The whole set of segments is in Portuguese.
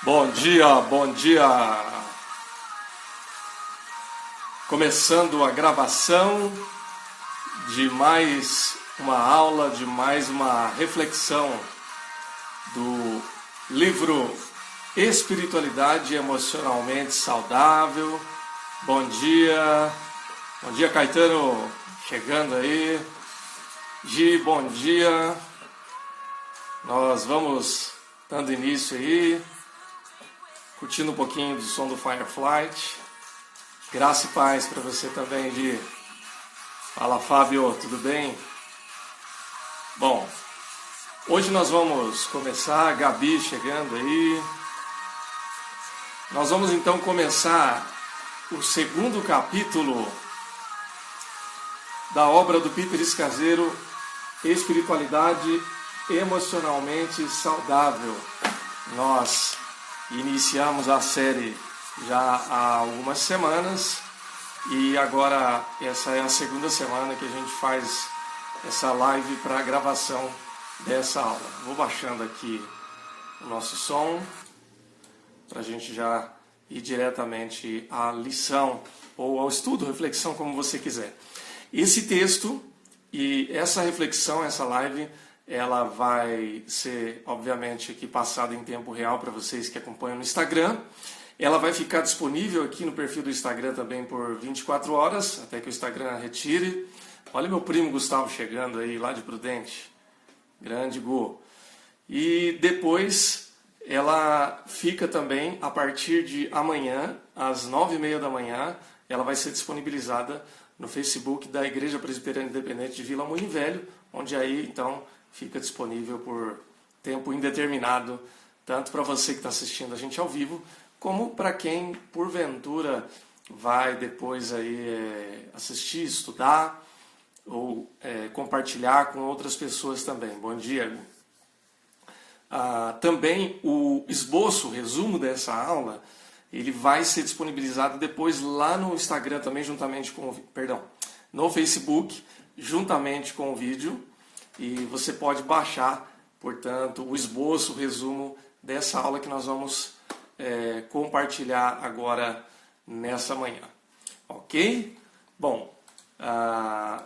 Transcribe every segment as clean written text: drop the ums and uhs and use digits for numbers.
Bom dia, bom dia! Começando a gravação de mais uma aula, de mais uma reflexão do livro Espiritualidade Emocionalmente Saudável. Bom dia Caetano, chegando aí. Gi, bom dia. Nós vamos dando início aí, curtindo um pouquinho do som do Fireflight. Graça e paz para você também, Gi. Fala, Fábio, tudo bem? Bom, hoje nós vamos começar, Gabi chegando aí. Nós vamos então começar o segundo capítulo da obra do Peter Scazzero, Espiritualidade Emocionalmente Saudável. Nós iniciamos a série já há algumas semanas e agora essa é a segunda semana que a gente faz essa live para a gravação dessa aula. Vou baixando aqui o nosso som para a gente já ir diretamente à lição ou ao estudo, reflexão, como você quiser. Esse texto e essa reflexão, essa live, ela vai ser, obviamente, aqui passada em tempo real para vocês que acompanham no Instagram. Ela vai ficar disponível aqui no perfil do Instagram também por 24 horas, até que o Instagram retire. Olha meu primo Gustavo chegando aí, lá de Prudente. Grande Gu. E depois ela fica também, a partir de amanhã, às 9h30 da manhã, ela vai ser disponibilizada no Facebook da Igreja Presbiteriana Independente de Vila Moinho Velho, onde aí, então, fica disponível por tempo indeterminado, tanto para você que está assistindo a gente ao vivo, como para quem, porventura, vai depois aí assistir, estudar ou compartilhar com outras pessoas também. Bom dia. Também o esboço, o resumo dessa aula, ele vai ser disponibilizado depois lá no Instagram também, juntamente com no Facebook, juntamente com o vídeo. E você pode baixar, portanto, o esboço, o resumo dessa aula que nós vamos compartilhar agora nessa manhã. Ok? Bom,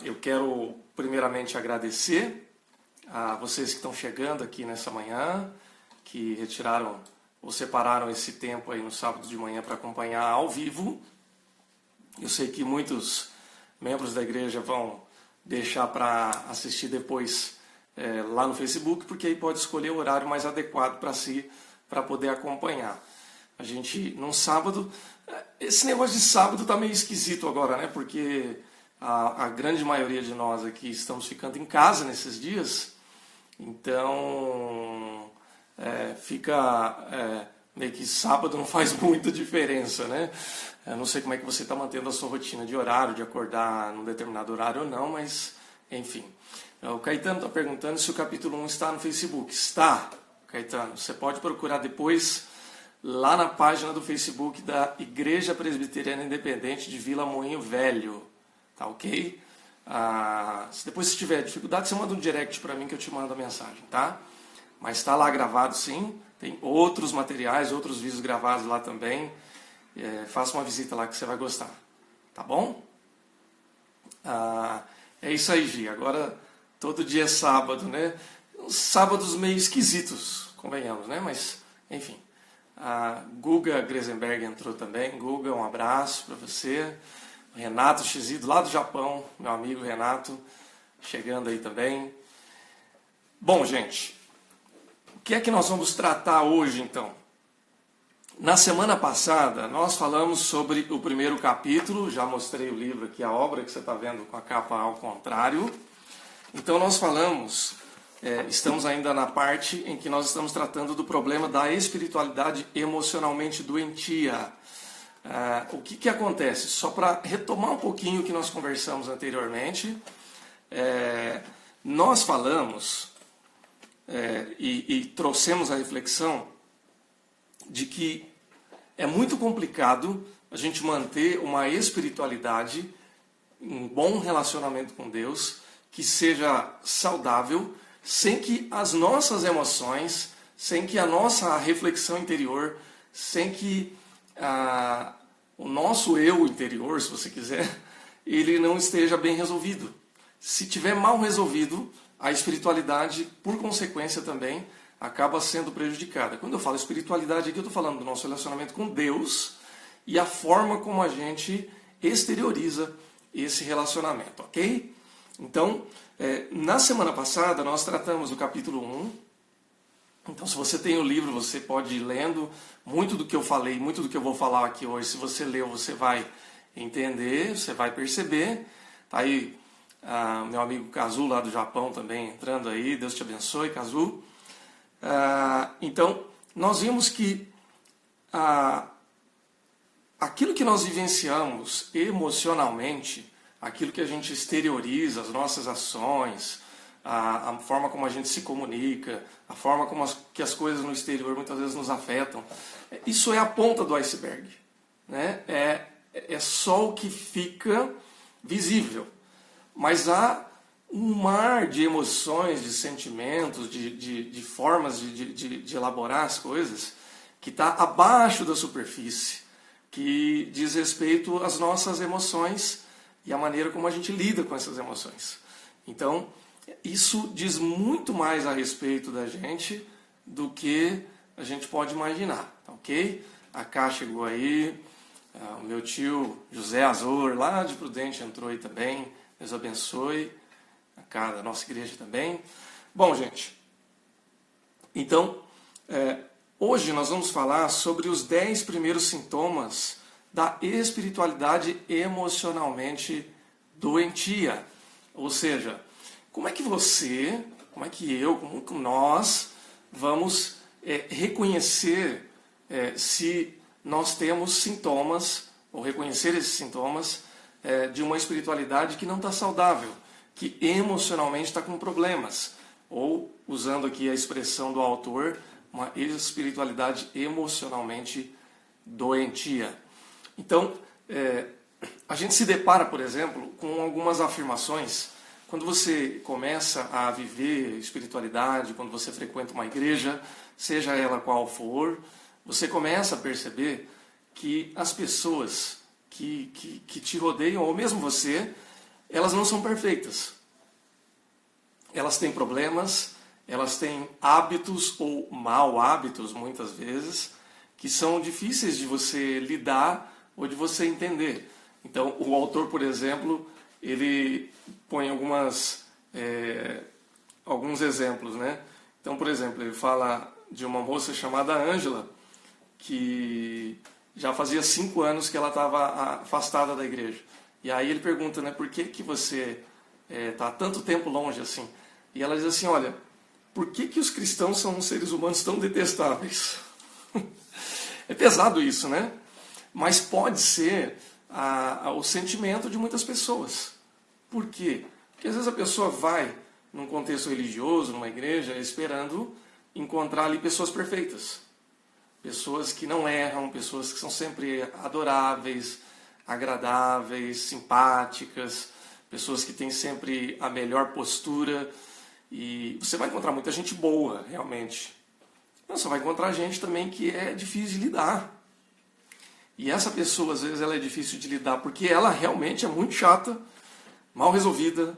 eu quero primeiramente agradecer a vocês que estão chegando aqui nessa manhã, que retiraram ou separaram esse tempo aí no sábado de manhã para acompanhar ao vivo. Eu sei que muitos membros da igreja vão deixar para assistir depois lá no Facebook, porque aí pode escolher o horário mais adequado para si, para poder acompanhar. A gente, num sábado, esse negócio de sábado está meio esquisito agora, né? Porque a grande maioria de nós aqui estamos ficando em casa nesses dias, então fica meio que sábado não faz muita diferença, né? Eu não sei como é que você está mantendo a sua rotina de horário, de acordar num determinado horário ou não, mas enfim. O Caetano está perguntando se o capítulo 1 está no Facebook. Está, Caetano. Você pode procurar depois lá na página do Facebook da Igreja Presbiteriana Independente de Vila Moinho Velho. Tá ok? Se depois você tiver dificuldade, você manda um direct para mim que eu te mando a mensagem, tá? Mas está lá gravado sim. Tem outros materiais, outros vídeos gravados lá também. Faça uma visita lá que você vai gostar. Tá bom? É isso aí, Gi. Agora, todo dia é sábado, né? Uns sábados meio esquisitos, convenhamos, né? Mas, enfim. A Guga Gresenberg entrou também. Guga, um abraço para você. O Renato Shizido, lá do Japão, meu amigo Renato, chegando aí também. Bom, gente, o que é que nós vamos tratar hoje, então? Na semana passada, nós falamos sobre o primeiro capítulo, já mostrei o livro aqui, a obra que você está vendo com a capa ao contrário. Então nós falamos, estamos ainda na parte em que nós estamos tratando do problema da espiritualidade emocionalmente doentia. O que acontece? Só para retomar um pouquinho o que nós conversamos anteriormente, nós falamos e trouxemos a reflexão de que é muito complicado a gente manter uma espiritualidade, um bom relacionamento com Deus, que seja saudável, sem que as nossas emoções sem que a nossa reflexão interior, sem que o nosso eu interior, se você quiser, ele não esteja bem resolvido. Se tiver mal resolvido, a espiritualidade, por consequência também, acaba sendo prejudicada. Quando eu falo espiritualidade aqui, eu estou falando do nosso relacionamento com Deus e a forma como a gente exterioriza esse relacionamento, ok? Então, na semana passada, nós tratamos do capítulo 1. Então, se você tem o livro, você pode ir lendo. Muito do que eu falei, muito do que eu vou falar aqui hoje, se você leu, você vai entender, você vai perceber. Tá aí meu amigo Kazu, lá do Japão, também entrando aí. Deus te abençoe, Kazu. Então, nós vimos que aquilo que nós vivenciamos emocionalmente, aquilo que a gente exterioriza, as nossas ações, a forma como a gente se comunica, a forma como que as coisas no exterior muitas vezes nos afetam, isso é a ponta do iceberg, né? É só o que fica visível. Mas há um mar de emoções, de sentimentos, de formas de elaborar as coisas que está abaixo da superfície, que diz respeito às nossas emoções e a maneira como a gente lida com essas emoções. Então, isso diz muito mais a respeito da gente do que a gente pode imaginar, ok? A Cá chegou aí, o meu tio José Azor, lá de Prudente, entrou aí também. Deus abençoe. A Cá da nossa igreja também. Bom, gente, então, hoje nós vamos falar sobre os 10 primeiros sintomas da espiritualidade emocionalmente doentia. Ou seja, como é que você, como é que eu, como que nós vamos reconhecer se nós temos sintomas, ou reconhecer esses sintomas de uma espiritualidade que não está saudável, que emocionalmente está com problemas, ou, usando aqui a expressão do autor, uma espiritualidade emocionalmente doentia. Então, a gente se depara, por exemplo, com algumas afirmações. Quando você começa a viver espiritualidade, quando você frequenta uma igreja, seja ela qual for, você começa a perceber que as pessoas que te rodeiam, ou mesmo você, elas não são perfeitas. Elas têm problemas, elas têm hábitos ou mau hábitos, muitas vezes, que são difíceis de você lidar ou de você entender. Então, o autor, por exemplo, ele põe alguns exemplos, né? Então, por exemplo, ele fala de uma moça chamada Ângela, que já fazia 5 anos que ela estava afastada da igreja. E aí ele pergunta, né, por que você está tanto tempo longe assim? E ela diz assim, olha, por que os cristãos são seres humanos tão detestáveis? É pesado isso, né? Mas pode ser o sentimento de muitas pessoas. Por quê? Porque às vezes a pessoa vai num contexto religioso, numa igreja, esperando encontrar ali pessoas perfeitas. Pessoas que não erram, pessoas que são sempre adoráveis, agradáveis, simpáticas, pessoas que têm sempre a melhor postura. E você vai encontrar muita gente boa, realmente. Mas você vai encontrar gente também que é difícil de lidar. E essa pessoa, às vezes, ela é difícil de lidar porque ela realmente é muito chata, mal resolvida,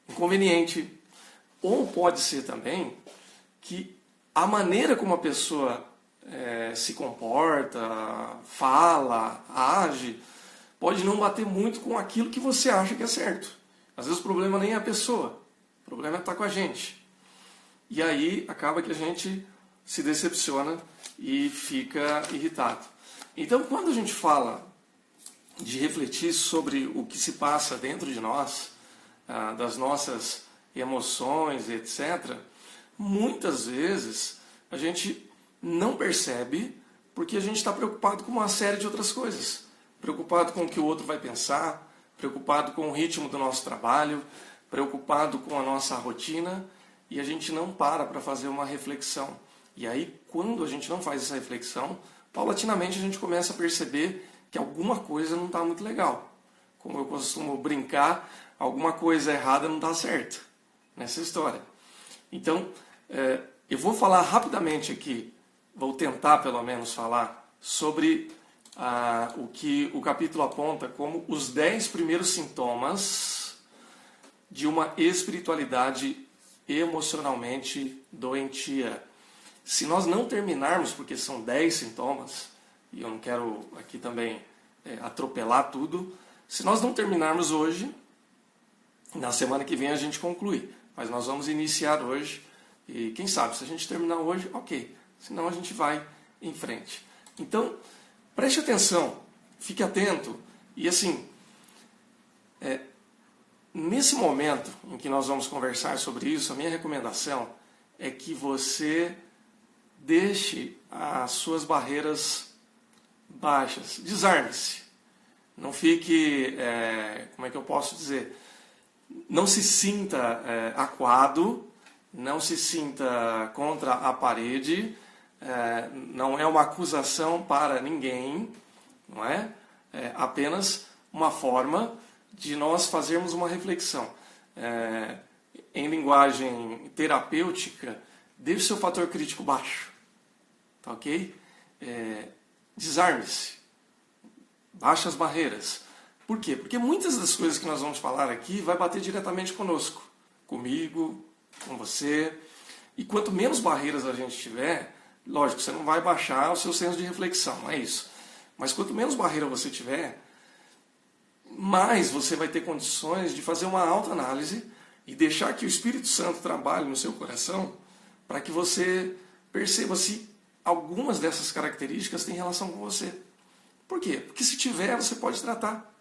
inconveniente. Ou pode ser também que a maneira como a pessoa se comporta, fala, age, pode não bater muito com aquilo que você acha que é certo. Às vezes o problema nem é a pessoa, o problema é estar com a gente. E aí acaba que a gente se decepciona e fica irritado. Então, quando a gente fala de refletir sobre o que se passa dentro de nós, das nossas emoções, etc., muitas vezes a gente não percebe porque a gente está preocupado com uma série de outras coisas. Preocupado com o que o outro vai pensar, preocupado com o ritmo do nosso trabalho, preocupado com a nossa rotina, e a gente não para fazer uma reflexão. E aí, quando a gente não faz essa reflexão, paulatinamente a gente começa a perceber que alguma coisa não está muito legal. Como eu costumo brincar, alguma coisa errada não está certa nessa história. Então, Eu vou falar rapidamente aqui, vou tentar pelo menos falar sobre o que o capítulo aponta como os 10 primeiros sintomas de uma espiritualidade emocionalmente doentia. Se nós não terminarmos, porque são 10 sintomas, e eu não quero aqui também atropelar tudo, se nós não terminarmos hoje, na semana que vem a gente conclui. Mas nós vamos iniciar hoje, e quem sabe, se a gente terminar hoje, ok. Senão a gente vai em frente. Então, preste atenção, fique atento, e assim, nesse momento em que nós vamos conversar sobre isso, a minha recomendação é que você deixe as suas barreiras baixas, desarme-se. Não fique, como é que eu posso dizer, não se sinta acuado, não se sinta contra a parede, não é uma acusação para ninguém, não é? É apenas uma forma de nós fazermos uma reflexão. Em linguagem terapêutica, deixe seu fator crítico baixo, tá ok? Desarme-se, baixe as barreiras. Por quê? Porque muitas das coisas que nós vamos falar aqui vai bater diretamente conosco, comigo, com você. E quanto menos barreiras a gente tiver, lógico, você não vai baixar o seu senso de reflexão, não é isso. Mas quanto menos barreira você tiver, mais você vai ter condições de fazer uma autoanálise e deixar que o Espírito Santo trabalhe no seu coração para que você perceba se algumas dessas características têm relação com você. Por quê? Porque se tiver, você pode tratar.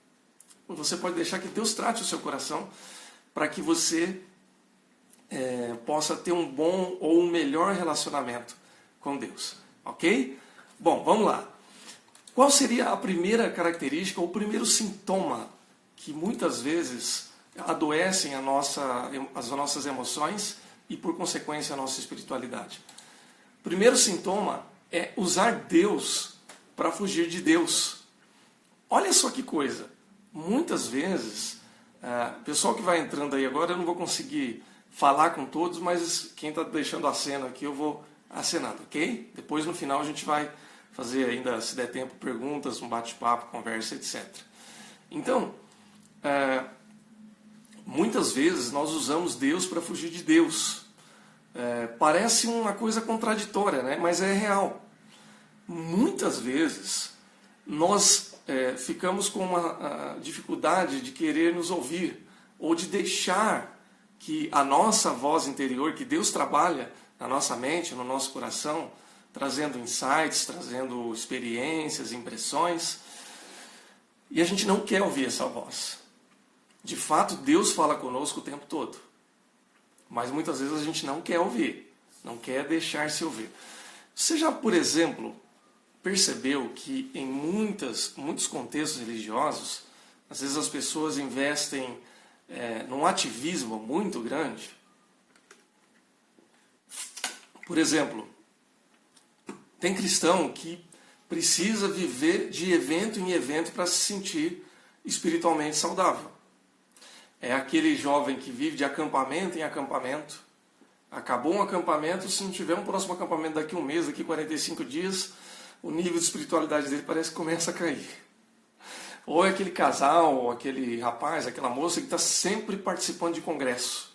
Você pode deixar que Deus trate o seu coração para que você possa ter um bom ou um melhor relacionamento com Deus. Ok? Bom, vamos lá. Qual seria a primeira característica ou o primeiro sintoma que muitas vezes adoecem as nossas emoções e, por consequência, a nossa espiritualidade? O primeiro sintoma é usar Deus para fugir de Deus. Olha só que coisa. Muitas vezes, pessoal que vai entrando aí agora, eu não vou conseguir falar com todos, mas quem está deixando a cena aqui, eu vou acenando, ok? Depois, no final, a gente vai fazer ainda, se der tempo, perguntas, um bate-papo, conversa, etc. Então, muitas vezes nós usamos Deus para fugir de Deus. Parece uma coisa contraditória, né? Mas é real. Muitas vezes nós ficamos com uma dificuldade de querer nos ouvir ou de deixar que a nossa voz interior, que Deus trabalha na nossa mente, no nosso coração, trazendo insights, trazendo experiências, impressões, e a gente não quer ouvir essa voz. De fato, Deus fala conosco o tempo todo, mas muitas vezes a gente não quer ouvir, não quer deixar-se ouvir. Você já, por exemplo, percebeu que em muitos contextos religiosos, às vezes as pessoas investem num ativismo muito grande? Por exemplo, tem cristão que precisa viver de evento em evento para se sentir espiritualmente saudável. É aquele jovem que vive de acampamento em acampamento. Acabou um acampamento, se não tiver um próximo acampamento daqui a um mês, daqui a 45 dias, o nível de espiritualidade dele parece que começa a cair. Ou é aquele casal, ou aquele rapaz, aquela moça que está sempre participando de congresso.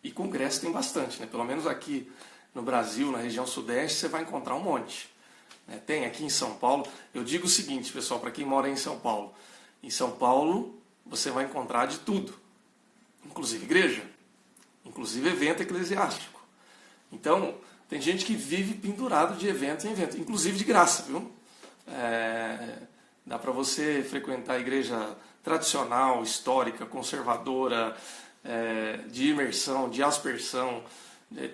E congresso tem bastante, né? Pelo menos aqui no Brasil, na região sudeste, você vai encontrar um monte. Tem aqui em São Paulo. Eu digo o seguinte, pessoal, para quem mora em São Paulo. Em São Paulo, você vai encontrar de tudo. Inclusive igreja. Inclusive evento eclesiástico. Então, tem gente que vive pendurado de evento em evento. Inclusive de graça, viu? Dá para você frequentar a igreja tradicional, histórica, conservadora, de imersão, de aspersão,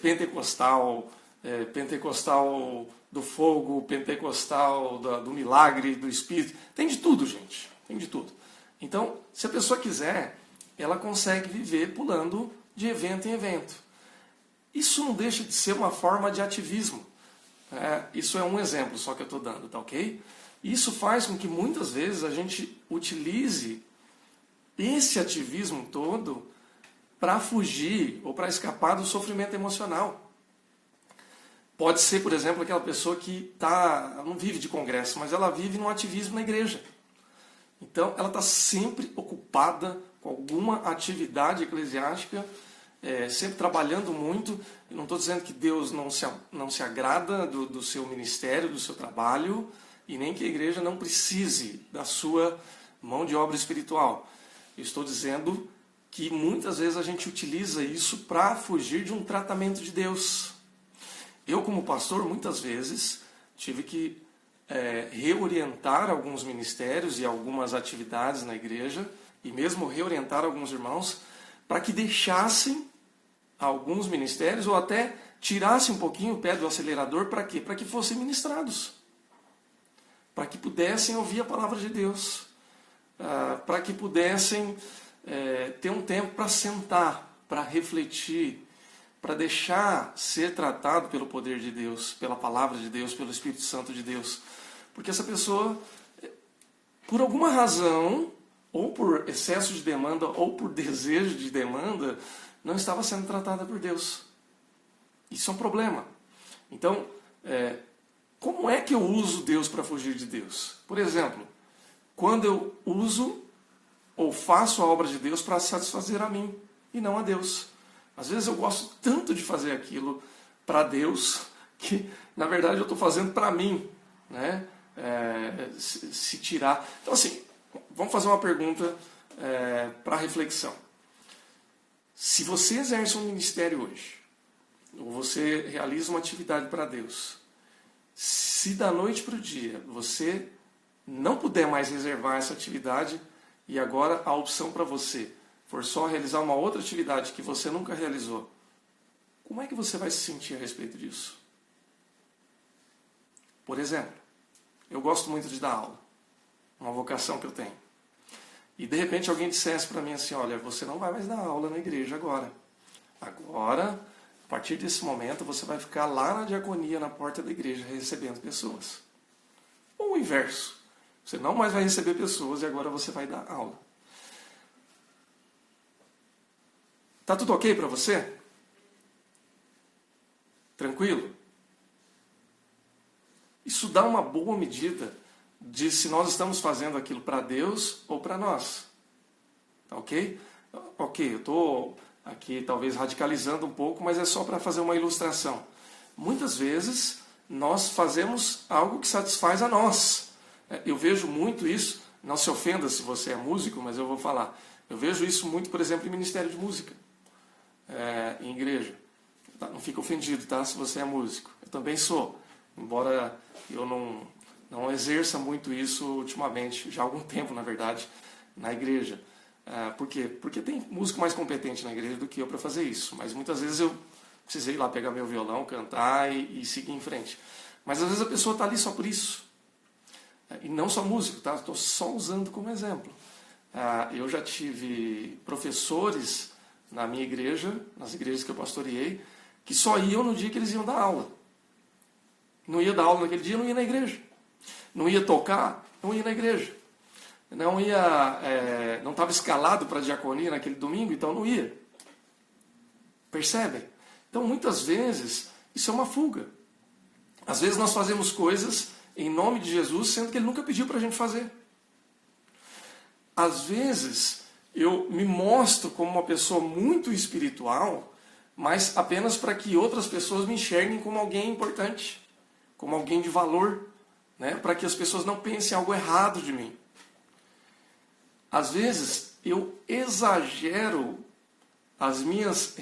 pentecostal, pentecostal do fogo, pentecostal do milagre, do Espírito. Tem de tudo, gente. Tem de tudo. Então, se a pessoa quiser, ela consegue viver pulando de evento em evento. Isso não deixa de ser uma forma de ativismo. Isso é um exemplo só que eu estou dando, tá ok? Isso faz com que muitas vezes a gente utilize esse ativismo todo para fugir ou para escapar do sofrimento emocional. Pode ser, por exemplo, aquela pessoa que não vive de congresso, mas ela vive num ativismo na igreja. Então, ela está sempre ocupada com alguma atividade eclesiástica, sempre trabalhando muito. Eu não estou dizendo que Deus não se agrada do seu ministério, do seu trabalho, e nem que a igreja não precise da sua mão de obra espiritual. Eu estou dizendo que muitas vezes a gente utiliza isso para fugir de um tratamento de Deus. Eu, como pastor, muitas vezes tive que reorientar alguns ministérios e algumas atividades na igreja, e mesmo reorientar alguns irmãos, para que deixassem alguns ministérios, ou até tirassem um pouquinho o pé do acelerador. Para quê? Para que fossem ministrados. Para que pudessem ouvir a palavra de Deus. Para que pudessem ter um tempo para sentar, para refletir, para deixar ser tratado pelo poder de Deus, pela palavra de Deus, pelo Espírito Santo de Deus. Porque essa pessoa, por alguma razão, ou por excesso de demanda, ou por desejo de demanda, não estava sendo tratada por Deus. Isso é um problema. Então, como é que eu uso Deus para fugir de Deus? Por exemplo, quando eu uso ou faço a obra de Deus para satisfazer a mim e não a Deus. Às vezes eu gosto tanto de fazer aquilo para Deus que, na verdade, eu estou fazendo para mim, né? Se tirar. Então, assim, vamos fazer uma pergunta para reflexão. Se você exerce um ministério hoje, ou você realiza uma atividade para Deus, se da noite para o dia você não puder mais reservar essa atividade e agora a opção para você for só realizar uma outra atividade que você nunca realizou, como é que você vai se sentir a respeito disso? Por exemplo, eu gosto muito de dar aula, uma vocação que eu tenho. E de repente alguém dissesse para mim assim, olha, você não vai mais dar aula na igreja agora. Agora, a partir desse momento, você vai ficar lá na diaconia, na porta da igreja, recebendo pessoas. Ou o inverso. Você não mais vai receber pessoas e agora você vai dar aula. Tá tudo ok para você? Tranquilo? Isso dá uma boa medida de se nós estamos fazendo aquilo para Deus ou para nós. Tá ok? Ok, eu estou aqui talvez radicalizando um pouco, mas é só para fazer uma ilustração. Muitas vezes nós fazemos algo que satisfaz a nós. Eu vejo muito isso, não se ofenda se você é músico, mas eu vou falar. Eu vejo isso muito, por exemplo, em ministério de música, em igreja. Não fica ofendido, tá? Se você é músico. Eu também sou, embora eu não exerça muito isso ultimamente, já há algum tempo, na verdade, na igreja. Por quê? Porque tem músico mais competente na igreja do que eu para fazer isso. Mas muitas vezes eu precisei ir lá pegar meu violão, cantar e seguir em frente. Mas às vezes a pessoa está ali só por isso. E não só músico, tá? Estou só usando como exemplo. Eu já tive professores na minha igreja, nas igrejas que eu pastoreei, que só iam no dia que eles iam dar aula. Não ia dar aula naquele dia, não ia na igreja. Não ia tocar, não ia na igreja. Não estava escalado para a diaconia naquele domingo, então não ia. Percebem? Então, muitas vezes, isso é uma fuga. Às vezes nós fazemos coisas em nome de Jesus, sendo que Ele nunca pediu para a gente fazer. Às vezes, eu me mostro como uma pessoa muito espiritual, mas apenas para que outras pessoas me enxerguem como alguém importante, como alguém de valor, né? Para que as pessoas não pensem algo errado de mim. Às vezes, eu exagero as minhas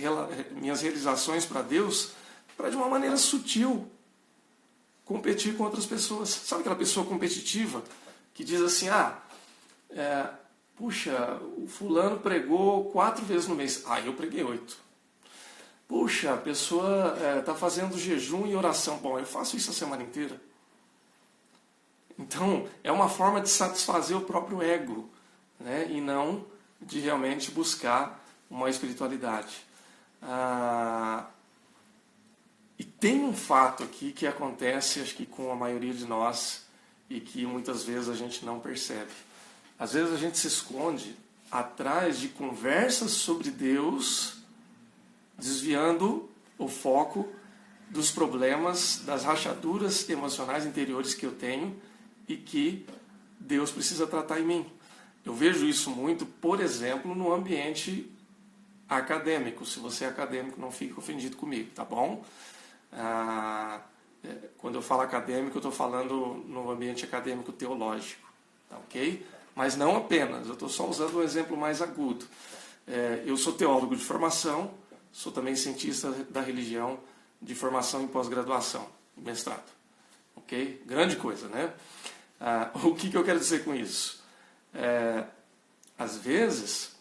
realizações para Deus para, de uma maneira sutil, competir com outras pessoas. Sabe aquela pessoa competitiva que diz assim, puxa, o fulano pregou 4 vezes no mês. Eu preguei 8. Puxa, a pessoa está fazendo jejum e oração. Bom, eu faço isso a semana inteira. Então, é uma forma de satisfazer o próprio ego, né? E não de realmente buscar uma espiritualidade. E tem um fato aqui que acontece, acho que com a maioria de nós, e que muitas vezes a gente não percebe. Às vezes a gente se esconde atrás de conversas sobre Deus, desviando o foco dos problemas, das rachaduras emocionais interiores que eu tenho e que Deus precisa tratar em mim. Eu vejo isso muito, por exemplo, no ambiente acadêmico. Se você é acadêmico, não fique ofendido comigo, tá bom? Quando eu falo acadêmico, eu estou falando no ambiente acadêmico teológico, tá ok? Mas não apenas, eu estou só usando um exemplo mais agudo. Eu sou teólogo de formação, sou também cientista da religião de formação em pós-graduação, mestrado. Ok? Grande coisa, né? O que eu quero dizer com isso? Às vezes,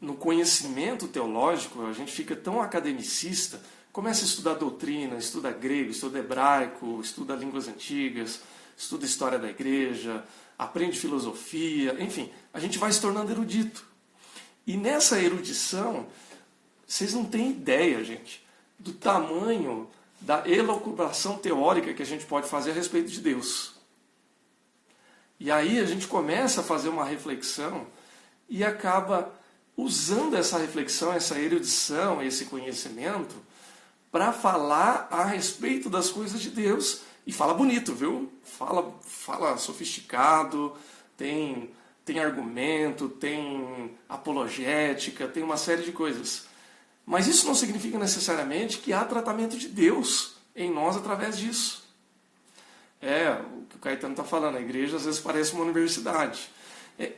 no conhecimento teológico, a gente fica tão academicista, começa a estudar doutrina, estuda grego, estuda hebraico, estuda línguas antigas, estuda história da igreja, aprende filosofia, enfim, a gente vai se tornando erudito. E nessa erudição, vocês não têm ideia, gente, do tamanho da elucubração teórica que a gente pode fazer a respeito de Deus. E aí a gente começa a fazer uma reflexão e acaba usando essa reflexão, essa erudição, esse conhecimento, para falar a respeito das coisas de Deus. E fala bonito, viu? Fala sofisticado, tem argumento, tem apologética, tem uma série de coisas. Mas isso não significa necessariamente que há tratamento de Deus em nós através disso. O que o Caetano está falando, a igreja às vezes parece uma universidade.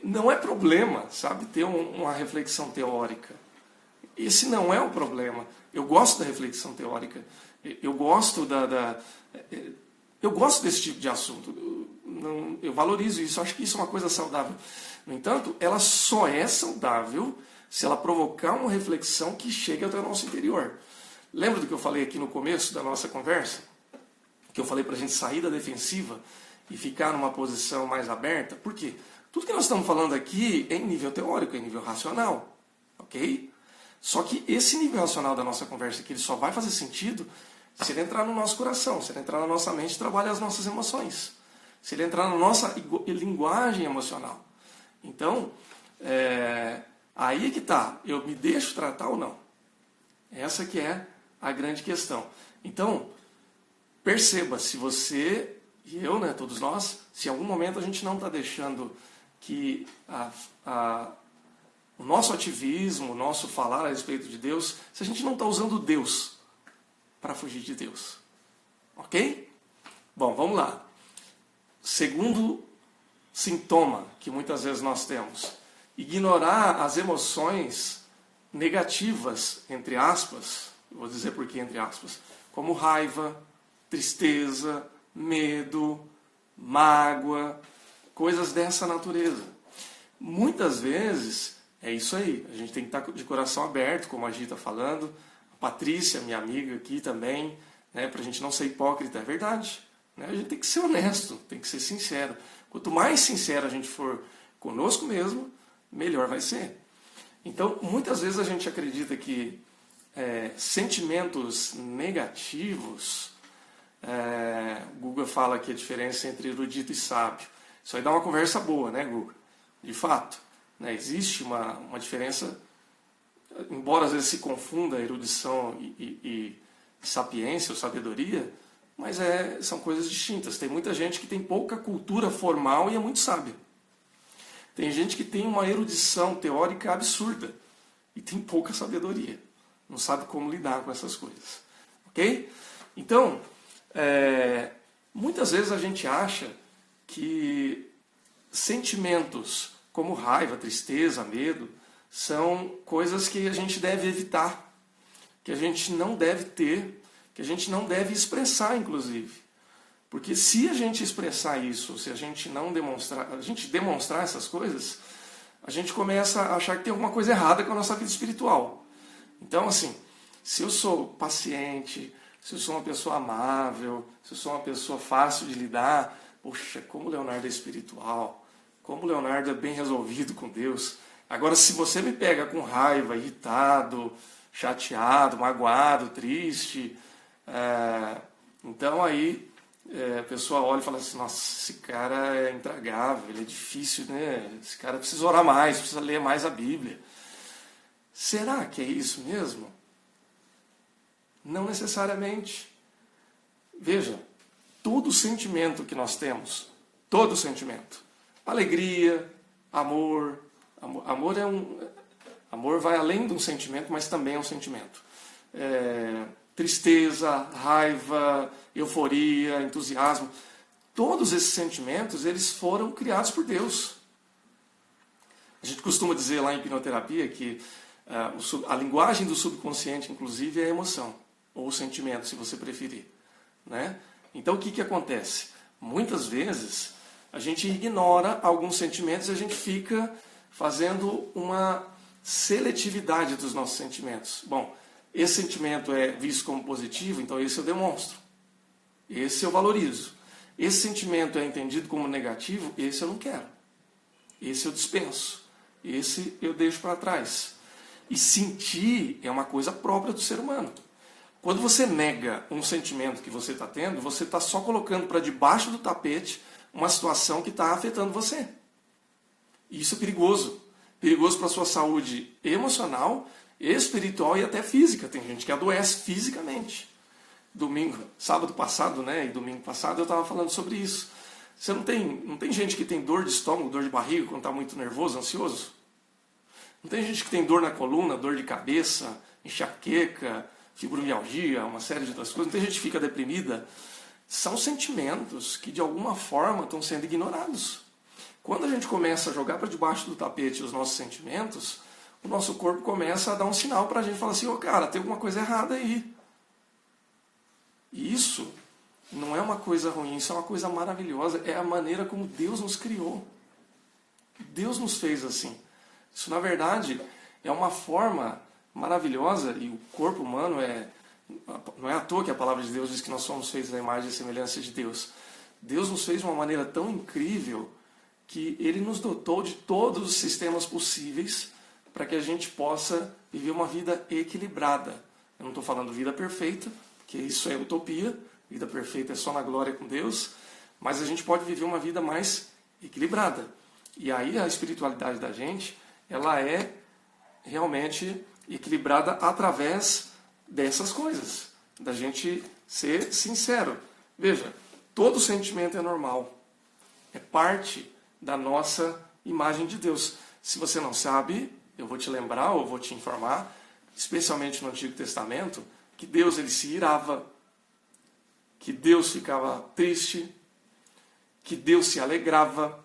Não é problema, sabe, ter uma reflexão teórica. Esse não é o problema. Eu gosto da reflexão teórica. Eu gosto eu gosto desse tipo de assunto. Eu valorizo isso, acho que isso é uma coisa saudável. No entanto, ela só é saudável se ela provocar uma reflexão que chegue até o nosso interior. Lembra do que eu falei aqui no começo da nossa conversa? Que eu falei para a gente sair da defensiva e ficar numa posição mais aberta? Por quê? Tudo que nós estamos falando aqui é em nível teórico, é em nível racional. Ok? Só que esse nível racional da nossa conversa aqui, ele só vai fazer sentido se ele entrar no nosso coração, se ele entrar na nossa mente e trabalhar as nossas emoções. Se ele entrar na nossa linguagem emocional. Então, aí é que está. Eu me deixo tratar ou não? Essa que é a grande questão. Então, perceba, se você e eu, né, todos nós, se em algum momento a gente não está deixando que o nosso ativismo, o nosso falar a respeito de Deus, se a gente não está usando Deus para fugir de Deus. Ok? Bom, vamos lá. Segundo sintoma que muitas vezes nós temos: ignorar as emoções negativas, entre aspas, vou dizer por que entre aspas, como raiva, tristeza, medo, mágoa, coisas dessa natureza. Muitas vezes é isso aí, a gente tem que estar de coração aberto, como a Gi está falando, a Patrícia, minha amiga aqui também, né, para a gente não ser hipócrita, é verdade. Né? A gente tem que ser honesto, tem que ser sincero. Quanto mais sincero a gente for conosco mesmo, melhor vai ser. Então, muitas vezes a gente acredita que sentimentos negativos, Guga fala que a diferença entre erudito e sábio. Isso aí dá uma conversa boa, né, Guga? De fato, né, existe uma diferença, embora às vezes se confunda erudição e sapiência ou sabedoria, mas são coisas distintas. Tem muita gente que tem pouca cultura formal e é muito sábia. Tem gente que tem uma erudição teórica absurda e tem pouca sabedoria. Não sabe como lidar com essas coisas. Ok? Então, muitas vezes a gente acha que sentimentos como raiva, tristeza, medo, são coisas que a gente deve evitar, que a gente não deve ter, que a gente não deve expressar, inclusive. Porque se a gente expressar isso, se a gente não demonstrar essas coisas, a gente começa a achar que tem alguma coisa errada com a nossa vida espiritual. Então, assim, se eu sou paciente, se eu sou uma pessoa amável, se eu sou uma pessoa fácil de lidar, poxa, como o Leonardo é espiritual, como o Leonardo é bem resolvido com Deus. Agora, se você me pega com raiva, irritado, chateado, magoado, triste, então aí a pessoa olha e fala assim: nossa, esse cara é intragável, ele é difícil, né? Esse cara precisa orar mais, precisa ler mais a Bíblia. Será que é isso mesmo? Não necessariamente. Veja, todo sentimento que nós temos, todo sentimento, alegria, amor, amor vai além de um sentimento, mas também é um sentimento. Tristeza, raiva, euforia, entusiasmo, todos esses sentimentos, eles foram criados por Deus. A gente costuma dizer lá em hipnoterapia que a linguagem do subconsciente, inclusive, é a emoção, ou o sentimento, se você preferir. Né? Então, o que acontece? Muitas vezes, a gente ignora alguns sentimentos e a gente fica fazendo uma seletividade dos nossos sentimentos. Bom, esse sentimento é visto como positivo, então esse eu demonstro. Esse eu valorizo. Esse sentimento é entendido como negativo, esse eu não quero. Esse eu dispenso. Esse eu deixo para trás. E sentir é uma coisa própria do ser humano. Quando você nega um sentimento que você está tendo, você está só colocando para debaixo do tapete uma situação que está afetando você. E isso é perigoso. Perigoso para a sua saúde emocional, espiritual e até física. Tem gente que adoece fisicamente. Sábado passado, né, e domingo passado eu estava falando sobre isso. Você não tem gente que tem dor de estômago, dor de barriga quando está muito nervoso, ansioso? Não tem gente que tem dor na coluna, dor de cabeça, enxaqueca, fibromialgia, uma série de outras coisas? Não tem gente que fica deprimida? São sentimentos que de alguma forma estão sendo ignorados. Quando a gente começa a jogar para debaixo do tapete os nossos sentimentos, o nosso corpo começa a dar um sinal para a gente falar assim, cara, tem alguma coisa errada aí. E isso não é uma coisa ruim, isso é uma coisa maravilhosa, é a maneira como Deus nos criou. Deus nos fez assim. Isso, na verdade, é uma forma maravilhosa, e o corpo humano não é à toa que a palavra de Deus diz que nós somos feitos à imagem e semelhança de Deus. Deus nos fez de uma maneira tão incrível que Ele nos dotou de todos os sistemas possíveis para que a gente possa viver uma vida equilibrada. Eu não estou falando vida perfeita, porque isso é utopia, vida perfeita é só na glória com Deus, mas a gente pode viver uma vida mais equilibrada. E aí a espiritualidade da gente, ela é realmente equilibrada através dessas coisas, da gente ser sincero. Veja, todo sentimento é normal, é parte da nossa imagem de Deus. Se você não sabe, eu vou te lembrar ou vou te informar, especialmente no Antigo Testamento, que Deus ele se irava, que Deus ficava triste, que Deus se alegrava.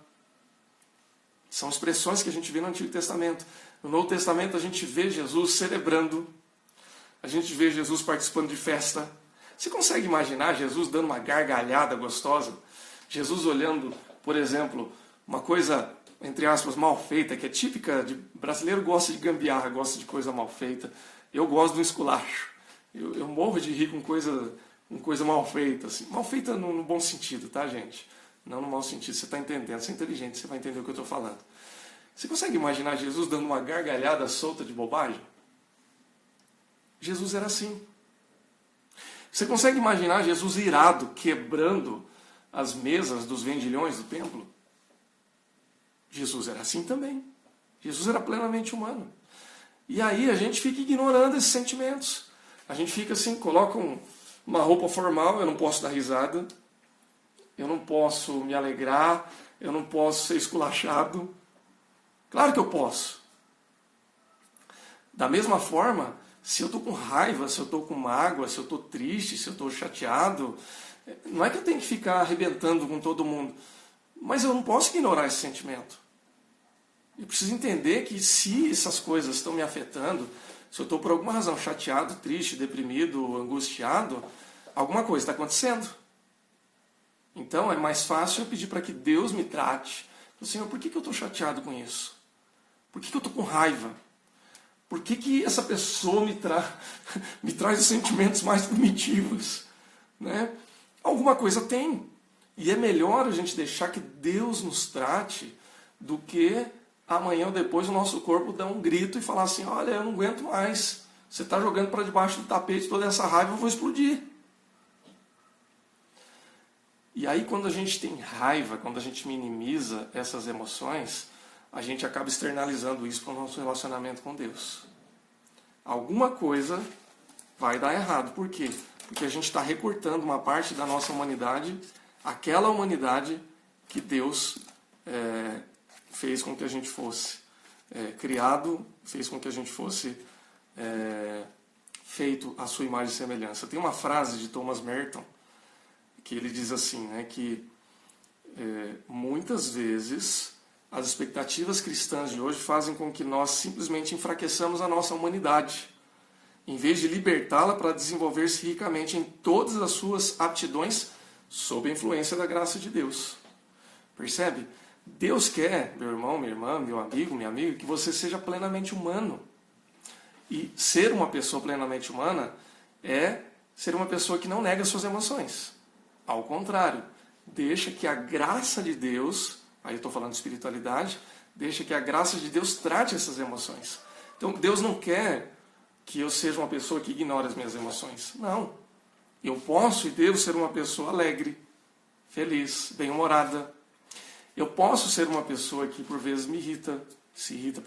São expressões que a gente vê no Antigo Testamento. No Novo Testamento a gente vê Jesus celebrando, a gente vê Jesus participando de festa. Você consegue imaginar Jesus dando uma gargalhada gostosa? Jesus olhando, por exemplo, uma coisa, entre aspas, mal feita, que é típica de brasileiro, gosta de gambiarra, gosta de coisa mal feita. Eu gosto do esculacho. Eu morro de rir com coisa mal feita. Assim. Mal feita no bom sentido, tá, gente? Não no mau sentido. Você está entendendo, você é inteligente, você vai entender o que eu estou falando. Você consegue imaginar Jesus dando uma gargalhada solta de bobagem? Jesus era assim. Você consegue imaginar Jesus irado, quebrando as mesas dos vendilhões do templo? Jesus era assim também. Jesus era plenamente humano. E aí a gente fica ignorando esses sentimentos. A gente fica assim, coloca uma roupa formal, eu não posso dar risada, eu não posso me alegrar, eu não posso ser esculachado. Claro que eu posso. Da mesma forma, se eu estou com raiva, se eu estou com mágoa, se eu estou triste, se eu estou chateado, não é que eu tenho que ficar arrebentando com todo mundo, mas eu não posso ignorar esse sentimento. Eu preciso entender que se essas coisas estão me afetando, se eu estou por alguma razão chateado, triste, deprimido, angustiado, alguma coisa está acontecendo. Então é mais fácil eu pedir para que Deus me trate. Senhor, por que eu estou chateado com isso? Por que eu estou com raiva? Por que essa pessoa me traz os sentimentos mais primitivos? Né? Alguma coisa tem. E é melhor a gente deixar que Deus nos trate do que amanhã ou depois o nosso corpo dar um grito e falar assim, olha, eu não aguento mais. Você está jogando para debaixo do tapete toda essa raiva, eu vou explodir. E aí quando a gente tem raiva, quando a gente minimiza essas emoções, a gente acaba externalizando isso para o nosso relacionamento com Deus. Alguma coisa vai dar errado. Por quê? Porque a gente está recortando uma parte da nossa humanidade, aquela humanidade que Deus fez com que a gente fosse criado, fez com que a gente fosse feito à sua imagem e semelhança. Tem uma frase de Thomas Merton que ele diz assim, né, que muitas vezes as expectativas cristãs de hoje fazem com que nós simplesmente enfraqueçamos a nossa humanidade, em vez de libertá-la para desenvolver-se ricamente em todas as suas aptidões sob a influência da graça de Deus. Percebe? Deus quer, meu irmão, minha irmã, meu amigo, minha amiga, que você seja plenamente humano. E ser uma pessoa plenamente humana é ser uma pessoa que não nega suas emoções. Ao contrário, deixa que a graça de Deus, aí eu estou falando de espiritualidade, deixa que a graça de Deus trate essas emoções. Então Deus não quer que eu seja uma pessoa que ignore as minhas emoções. Não. Eu posso e devo ser uma pessoa alegre, feliz, bem-humorada. Eu posso ser uma pessoa que por vezes se irrita,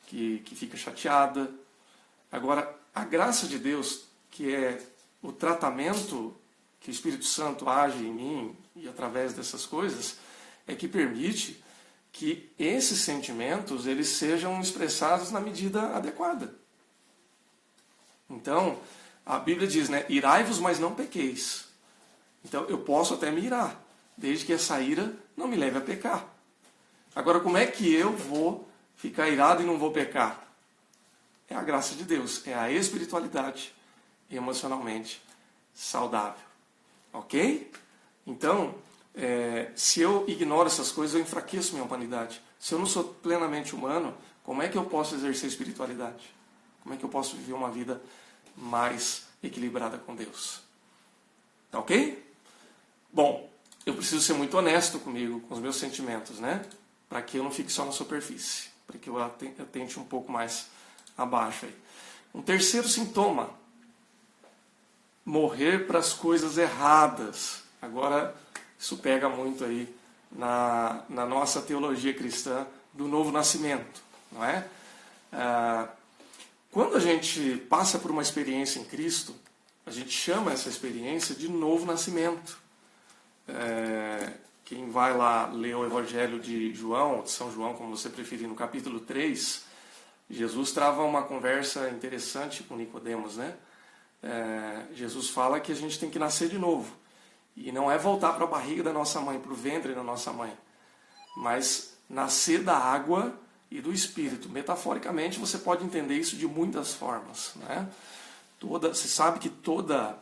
que fica chateada. Agora, a graça de Deus, que é o tratamento que o Espírito Santo age em mim e através dessas coisas, é que permite que esses sentimentos eles sejam expressados na medida adequada. Então, a Bíblia diz, né, irai-vos, mas não pequeis. Então, eu posso até me irar, desde que essa ira não me leve a pecar. Agora, como é que eu vou ficar irado e não vou pecar? É a graça de Deus, é a espiritualidade emocionalmente saudável. Ok? Então, se eu ignoro essas coisas, eu enfraqueço minha humanidade. Se eu não sou plenamente humano, como é que eu posso exercer espiritualidade? Como é que eu posso viver uma vida mais equilibrada com Deus? Tá ok? Bom, eu preciso ser muito honesto comigo, com os meus sentimentos, né? Para que eu não fique só na superfície, para que eu tente um pouco mais abaixo aí. Um terceiro sintoma: morrer para as coisas erradas. Agora, isso pega muito aí na nossa teologia cristã do novo nascimento, não é? Quando a gente passa por uma experiência em Cristo, a gente chama essa experiência de novo nascimento. Quem vai lá ler o Evangelho de João, ou de São João, como você preferir, no capítulo 3, Jesus trava uma conversa interessante com Nicodemos, né? Jesus fala que a gente tem que nascer de novo. E não é voltar para a barriga da nossa mãe, para o ventre da nossa mãe, mas nascer da água e do Espírito. Metaforicamente, você pode entender isso de muitas formas, né? Você sabe que toda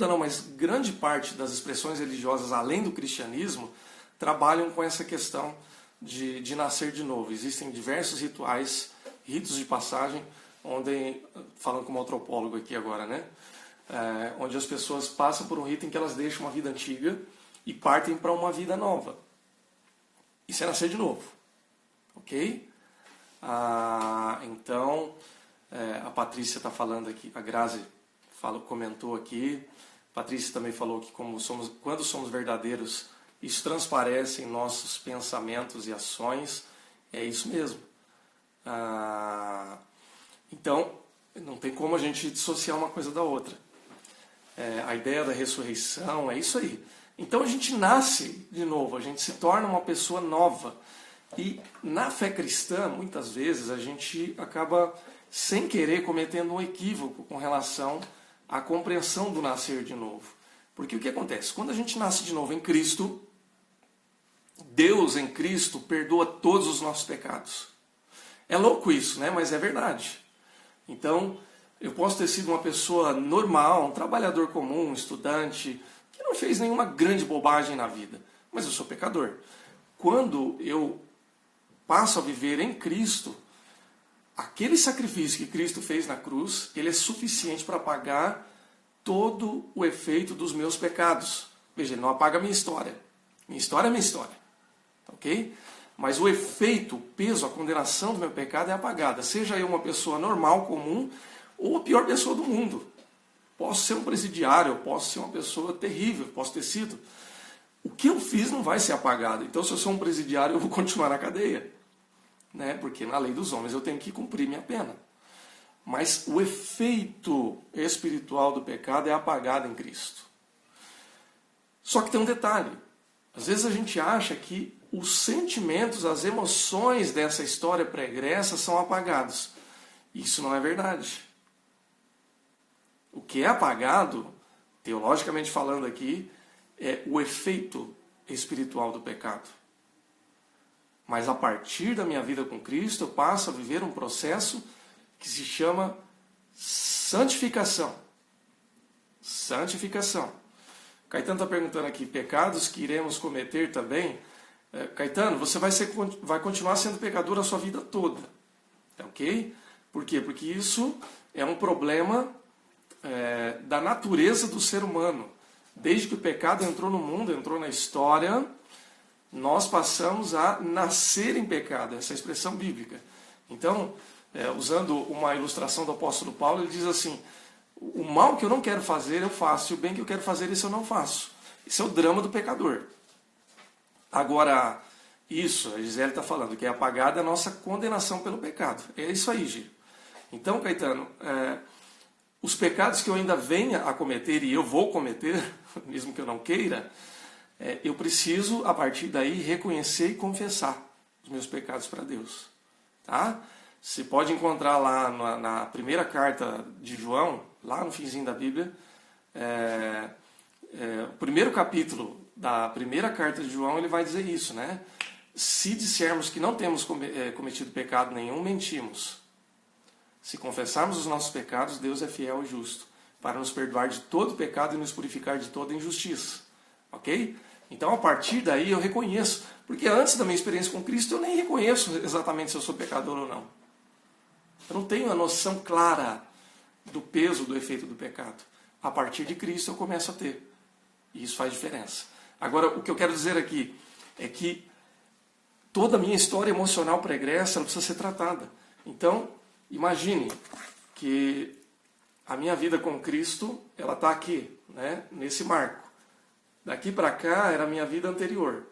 não, mas grande parte das expressões religiosas, além do cristianismo, trabalham com essa questão de nascer de novo. Existem diversos rituais, ritos de passagem, onde, falando como antropólogo aqui agora, né? Onde as pessoas passam por um rito em que elas deixam uma vida antiga e partem para uma vida nova. Isso é nascer de novo. Ok? Então, a Patrícia está falando aqui, a Grazi comentou aqui, a Patrícia também falou que quando somos verdadeiros, isso transparece em nossos pensamentos e ações. É isso mesmo. Então, não tem como a gente dissociar uma coisa da outra. A ideia da ressurreição, é isso aí. Então a gente nasce de novo, a gente se torna uma pessoa nova. E na fé cristã, muitas vezes, a gente acaba, sem querer, cometendo um equívoco com relação à compreensão do nascer de novo. Porque o que acontece? Quando a gente nasce de novo em Cristo, Deus em Cristo perdoa todos os nossos pecados. É louco isso, né? Mas é verdade. Então, eu posso ter sido uma pessoa normal, um trabalhador comum, um estudante, que não fez nenhuma grande bobagem na vida, mas eu sou pecador. Quando eu passo a viver em Cristo, aquele sacrifício que Cristo fez na cruz, ele é suficiente para apagar todo o efeito dos meus pecados. Veja, ele não apaga a minha história. Minha história é minha história. Ok? Mas o efeito, o peso, a condenação do meu pecado é apagada. Seja eu uma pessoa normal, comum, ou a pior pessoa do mundo. Posso ser um presidiário, eu posso ser uma pessoa terrível, posso ter sido. O que eu fiz não vai ser apagado. Então, se eu sou um presidiário, eu vou continuar na cadeia. né? Porque na lei dos homens eu tenho que cumprir minha pena. Mas o efeito espiritual do pecado é apagado em Cristo. Só que tem um detalhe. Às vezes a gente acha que os sentimentos, as emoções dessa história pregressa são apagados. Isso não é verdade. O que é apagado, teologicamente falando aqui, é o efeito espiritual do pecado. Mas a partir da minha vida com Cristo, eu passo a viver um processo que se chama santificação. Santificação. Caetano está perguntando aqui, pecados que iremos cometer também. Caetano, você vai continuar sendo pecador a sua vida toda. Ok? Por quê? Porque isso é um problema da natureza do ser humano. Desde que o pecado entrou no mundo, entrou na história, nós passamos a nascer em pecado. Essa é a expressão bíblica. Então, usando uma ilustração do apóstolo Paulo, ele diz assim, o mal que eu não quero fazer eu faço, e o bem que eu quero fazer isso eu não faço. Isso é o drama do pecador. Agora, isso, a Gisele está falando, que é apagada a nossa condenação pelo pecado. É isso aí, Gil. Então, Caetano, os pecados que eu ainda venha a cometer, e eu vou cometer, mesmo que eu não queira, eu preciso, a partir daí, reconhecer e confessar os meus pecados para Deus. Tá? Você pode encontrar lá na primeira carta de João, lá no finzinho da Bíblia, o primeiro capítulo da primeira carta de João, ele vai dizer isso, né? Se dissermos que não temos cometido pecado nenhum, mentimos. Se confessarmos os nossos pecados, Deus é fiel e justo, para nos perdoar de todo pecado e nos purificar de toda injustiça. Ok? Então, a partir daí, eu reconheço. Porque antes da minha experiência com Cristo, eu nem reconheço exatamente se eu sou pecador ou não. Eu não tenho a noção clara do peso, do efeito do pecado. A partir de Cristo, eu começo a ter. E isso faz diferença. Agora, o que eu quero dizer aqui é que toda a minha história emocional pregressa ela precisa ser tratada. Então, imagine que a minha vida com Cristo, ela está aqui, né, nesse marco. Daqui para cá era a minha vida anterior,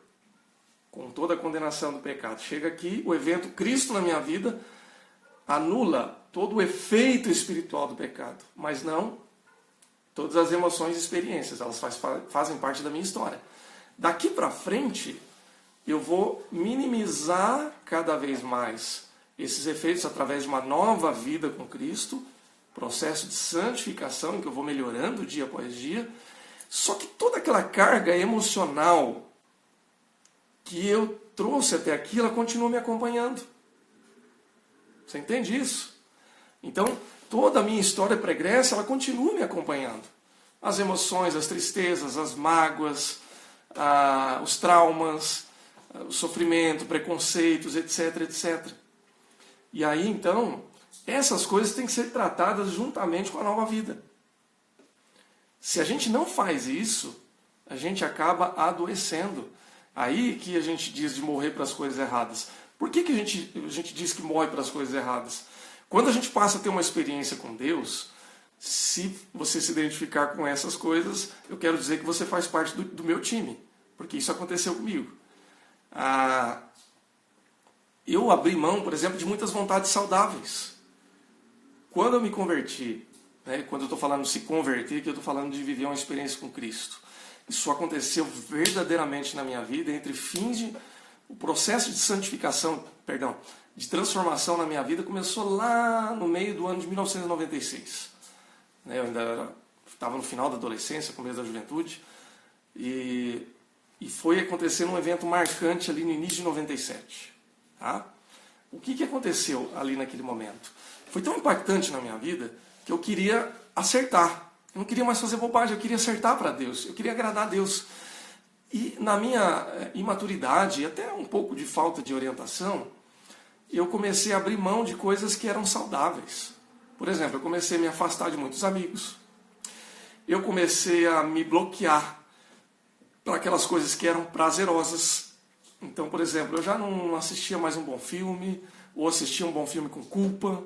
com toda a condenação do pecado. Chega aqui, o evento Cristo na minha vida anula todo o efeito espiritual do pecado, mas não todas as emoções e experiências, elas fazem parte da minha história. Daqui para frente, eu vou minimizar cada vez mais esses efeitos através de uma nova vida com Cristo, processo de santificação em que eu vou melhorando dia após dia. Só que toda aquela carga emocional que eu trouxe até aqui, ela continua me acompanhando. Você entende isso? Então, toda a minha história pregressa, ela continua me acompanhando. As emoções, as tristezas, as mágoas, os traumas, o sofrimento, preconceitos, etc, etc. E aí, então, essas coisas têm que ser tratadas juntamente com a nova vida. Se a gente não faz isso, a gente acaba adoecendo. Aí que a gente diz de morrer para as coisas erradas. Por que a gente diz que morre para as coisas erradas? Quando a gente passa a ter uma experiência com Deus, se você se identificar com essas coisas, eu quero dizer que você faz parte do meu time. Porque isso aconteceu comigo. Eu abri mão, por exemplo, de muitas vontades saudáveis. Quando eu me converti, quando eu estou falando de se converter, que eu estou falando de viver uma experiência com Cristo. Isso aconteceu verdadeiramente na minha vida, entre fins de... O processo de santificação, de transformação na minha vida começou lá no meio do ano de 1996. Eu ainda estava no final da adolescência, começo da juventude, e foi acontecer um evento marcante ali no início de 97. Tá? O que aconteceu ali naquele momento? Foi tão impactante na minha vida que eu queria acertar. Eu não queria mais fazer bobagem, eu queria acertar para Deus, eu queria agradar a Deus. E na minha imaturidade, até um pouco de falta de orientação, eu comecei a abrir mão de coisas que eram saudáveis. Por exemplo, eu comecei a me afastar de muitos amigos. Eu comecei a me bloquear para aquelas coisas que eram prazerosas. Então, por exemplo, eu já não assistia mais um bom filme, ou assistia um bom filme com culpa,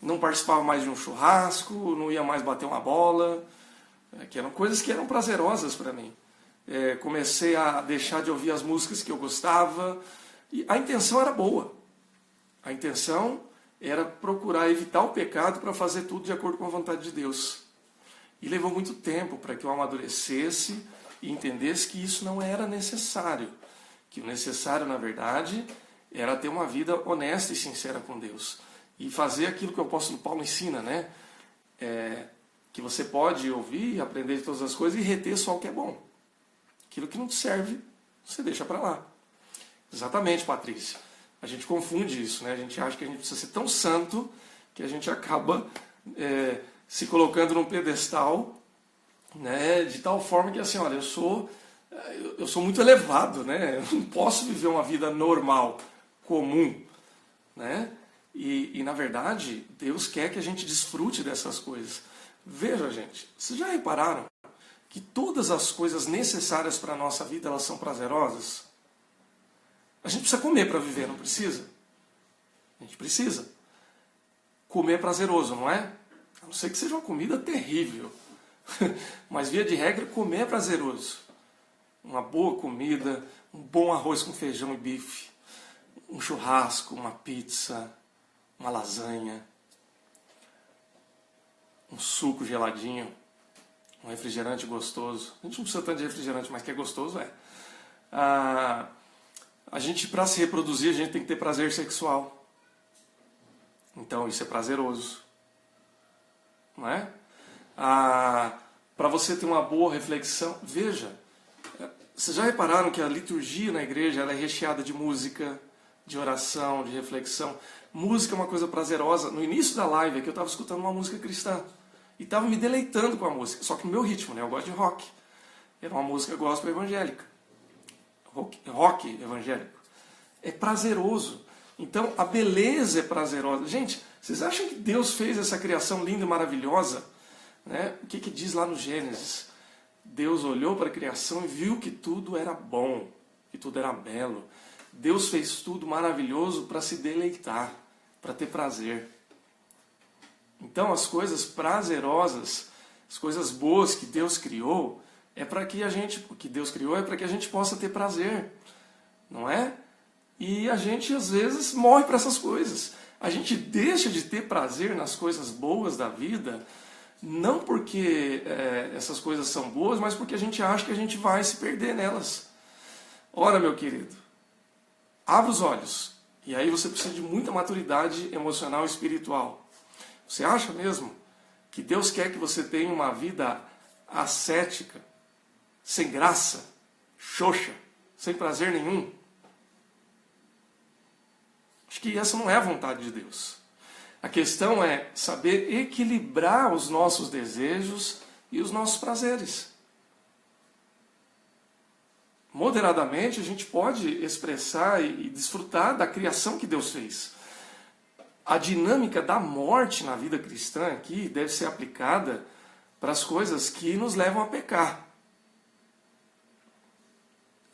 não participava mais de um churrasco, não ia mais bater uma bola, que eram coisas que eram prazerosas para mim. Comecei a deixar de ouvir as músicas que eu gostava, E a intenção era boa. A intenção era procurar evitar o pecado para fazer tudo de acordo com a vontade de Deus. E levou muito tempo para que eu amadurecesse e entendesse que isso não era necessário. Que o necessário, na verdade, era ter uma vida honesta e sincera com Deus. E fazer aquilo que o apóstolo Paulo ensina, né? Que você pode ouvir e aprender de todas as coisas e reter só o que é bom. Aquilo que não te serve, você deixa para lá. Exatamente, Patrícia. A gente confunde isso, né? A gente acha que a gente precisa ser tão santo que a gente acaba se colocando num pedestal, né? De tal forma que assim, olha, eu sou muito elevado, né? Eu não posso viver uma vida normal, comum, né? E na verdade, Deus quer que a gente desfrute dessas coisas. Veja, gente, vocês já repararam que todas as coisas necessárias para a nossa vida, elas são prazerosas? A gente precisa comer para viver, não precisa? A gente precisa. Comer é prazeroso, não é? A não ser que seja uma comida terrível. Mas via de regra, comer é prazeroso. Uma boa comida, um bom arroz com feijão e bife, um churrasco, uma pizza, uma lasanha, um suco geladinho, um refrigerante gostoso. A gente não precisa tanto de refrigerante, mas que é gostoso, é. A gente, para se reproduzir, a gente tem que ter prazer sexual. Então, isso é prazeroso. Não é? Para você ter uma boa reflexão, veja, vocês já repararam que a liturgia na igreja ela é recheada de música, de oração, de reflexão. Música é uma coisa prazerosa. No início da live aqui eu estava escutando uma música cristã. E estava me deleitando com a música. Só que no meu ritmo, né? Eu gosto de rock. Era uma música gospel evangélica. Rock evangélico. É prazeroso. Então a beleza é prazerosa. Gente, vocês acham que Deus fez essa criação linda e maravilhosa? Né? O que diz lá no Gênesis? Deus olhou para a criação e viu que tudo era bom, que tudo era belo. Deus fez tudo maravilhoso para se deleitar, para ter prazer. Então as coisas prazerosas, as coisas boas que Deus criou, é para que a gente possa ter prazer, não é? E a gente às vezes morre para essas coisas. A gente deixa de ter prazer nas coisas boas da vida, não porque essas coisas são boas, mas porque a gente acha que a gente vai se perder nelas. Ora, meu querido, abra os olhos. E aí você precisa de muita maturidade emocional e espiritual. Você acha mesmo que Deus quer que você tenha uma vida ascética, sem graça, xoxa, sem prazer nenhum? Acho que essa não é a vontade de Deus. A questão é saber equilibrar os nossos desejos e os nossos prazeres. Moderadamente a gente pode expressar e desfrutar da criação que Deus fez. A dinâmica da morte na vida cristã aqui deve ser aplicada para as coisas que nos levam a pecar.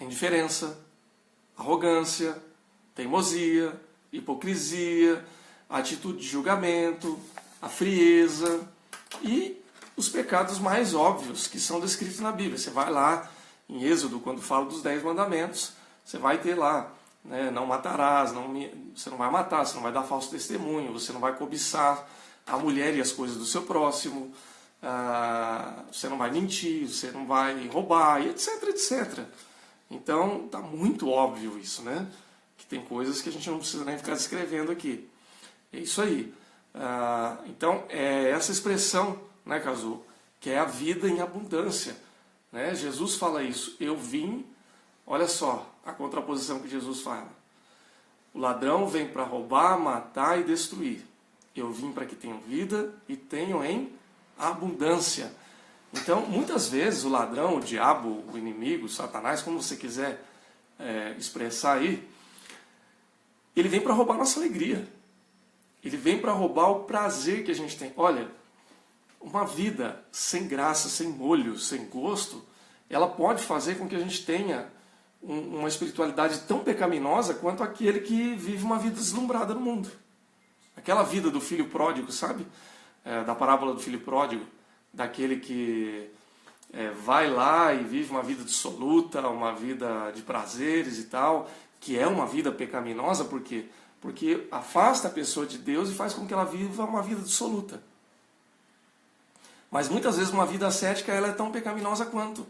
Indiferença, arrogância, teimosia, hipocrisia, atitude de julgamento, a frieza e os pecados mais óbvios que são descritos na Bíblia. Você vai lá em Êxodo, quando fala dos 10 mandamentos, você vai ter lá, né, não matarás, você não vai matar, você não vai dar falso testemunho, você não vai cobiçar a mulher e as coisas do seu próximo, você não vai mentir, você não vai roubar, e etc, etc. Então, está muito óbvio isso, né? Que tem coisas que a gente não precisa nem ficar descrevendo aqui. É isso aí. Então, é essa expressão, né, Cazu, que é a vida em abundância. Né? Jesus fala isso. Eu vim, olha só a contraposição que Jesus fala. O ladrão vem para roubar, matar e destruir. Eu vim para que tenham vida e tenham em abundância. Então, muitas vezes o ladrão, o diabo, o inimigo, o Satanás, como você quiser expressar aí, ele vem para roubar a nossa alegria. Ele vem para roubar o prazer que a gente tem. Olha, uma vida sem graça, sem molho, sem gosto, ela pode fazer com que a gente tenha uma espiritualidade tão pecaminosa quanto aquele que vive uma vida deslumbrada no mundo. Aquela vida do filho pródigo, sabe? Da parábola do filho pródigo, daquele que vai lá e vive uma vida dissoluta, uma vida de prazeres e tal, que é uma vida pecaminosa, por quê? Porque afasta a pessoa de Deus e faz com que ela viva uma vida dissoluta. Mas muitas vezes uma vida ascética ela é tão pecaminosa quanto.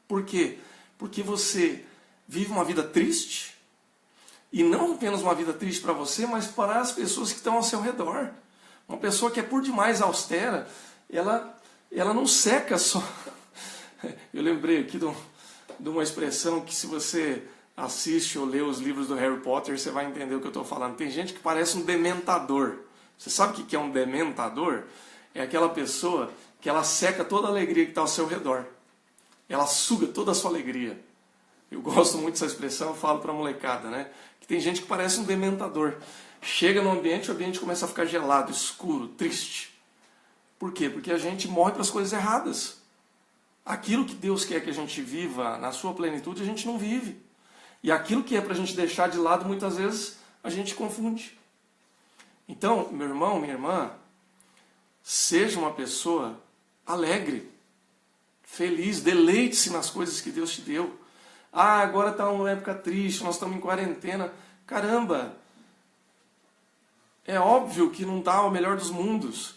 Por quê? Porque você vive uma vida triste, e não apenas uma vida triste para você, mas para as pessoas que estão ao seu redor. Uma pessoa que é por demais austera, ela não seca só. Eu lembrei aqui de uma expressão que, se você assiste ou lê os livros do Harry Potter, você vai entender o que eu estou falando. Tem gente que parece um dementador. Você sabe o que é um dementador? É aquela pessoa que ela seca toda a alegria que está ao seu redor. Ela suga toda a sua alegria. Eu gosto muito dessa expressão, eu falo para a molecada, né? Que tem gente que parece um dementador. Chega no ambiente, o ambiente começa a ficar gelado, escuro, triste. Por quê? Porque a gente morre para as coisas erradas. Aquilo que Deus quer que a gente viva na sua plenitude, a gente não vive. E aquilo que é para a gente deixar de lado, muitas vezes, a gente confunde. Então, meu irmão, minha irmã, seja uma pessoa alegre, feliz, deleite-se nas coisas que Deus te deu. Ah, agora está uma época triste, nós estamos em quarentena. Caramba, é óbvio que não está o melhor dos mundos.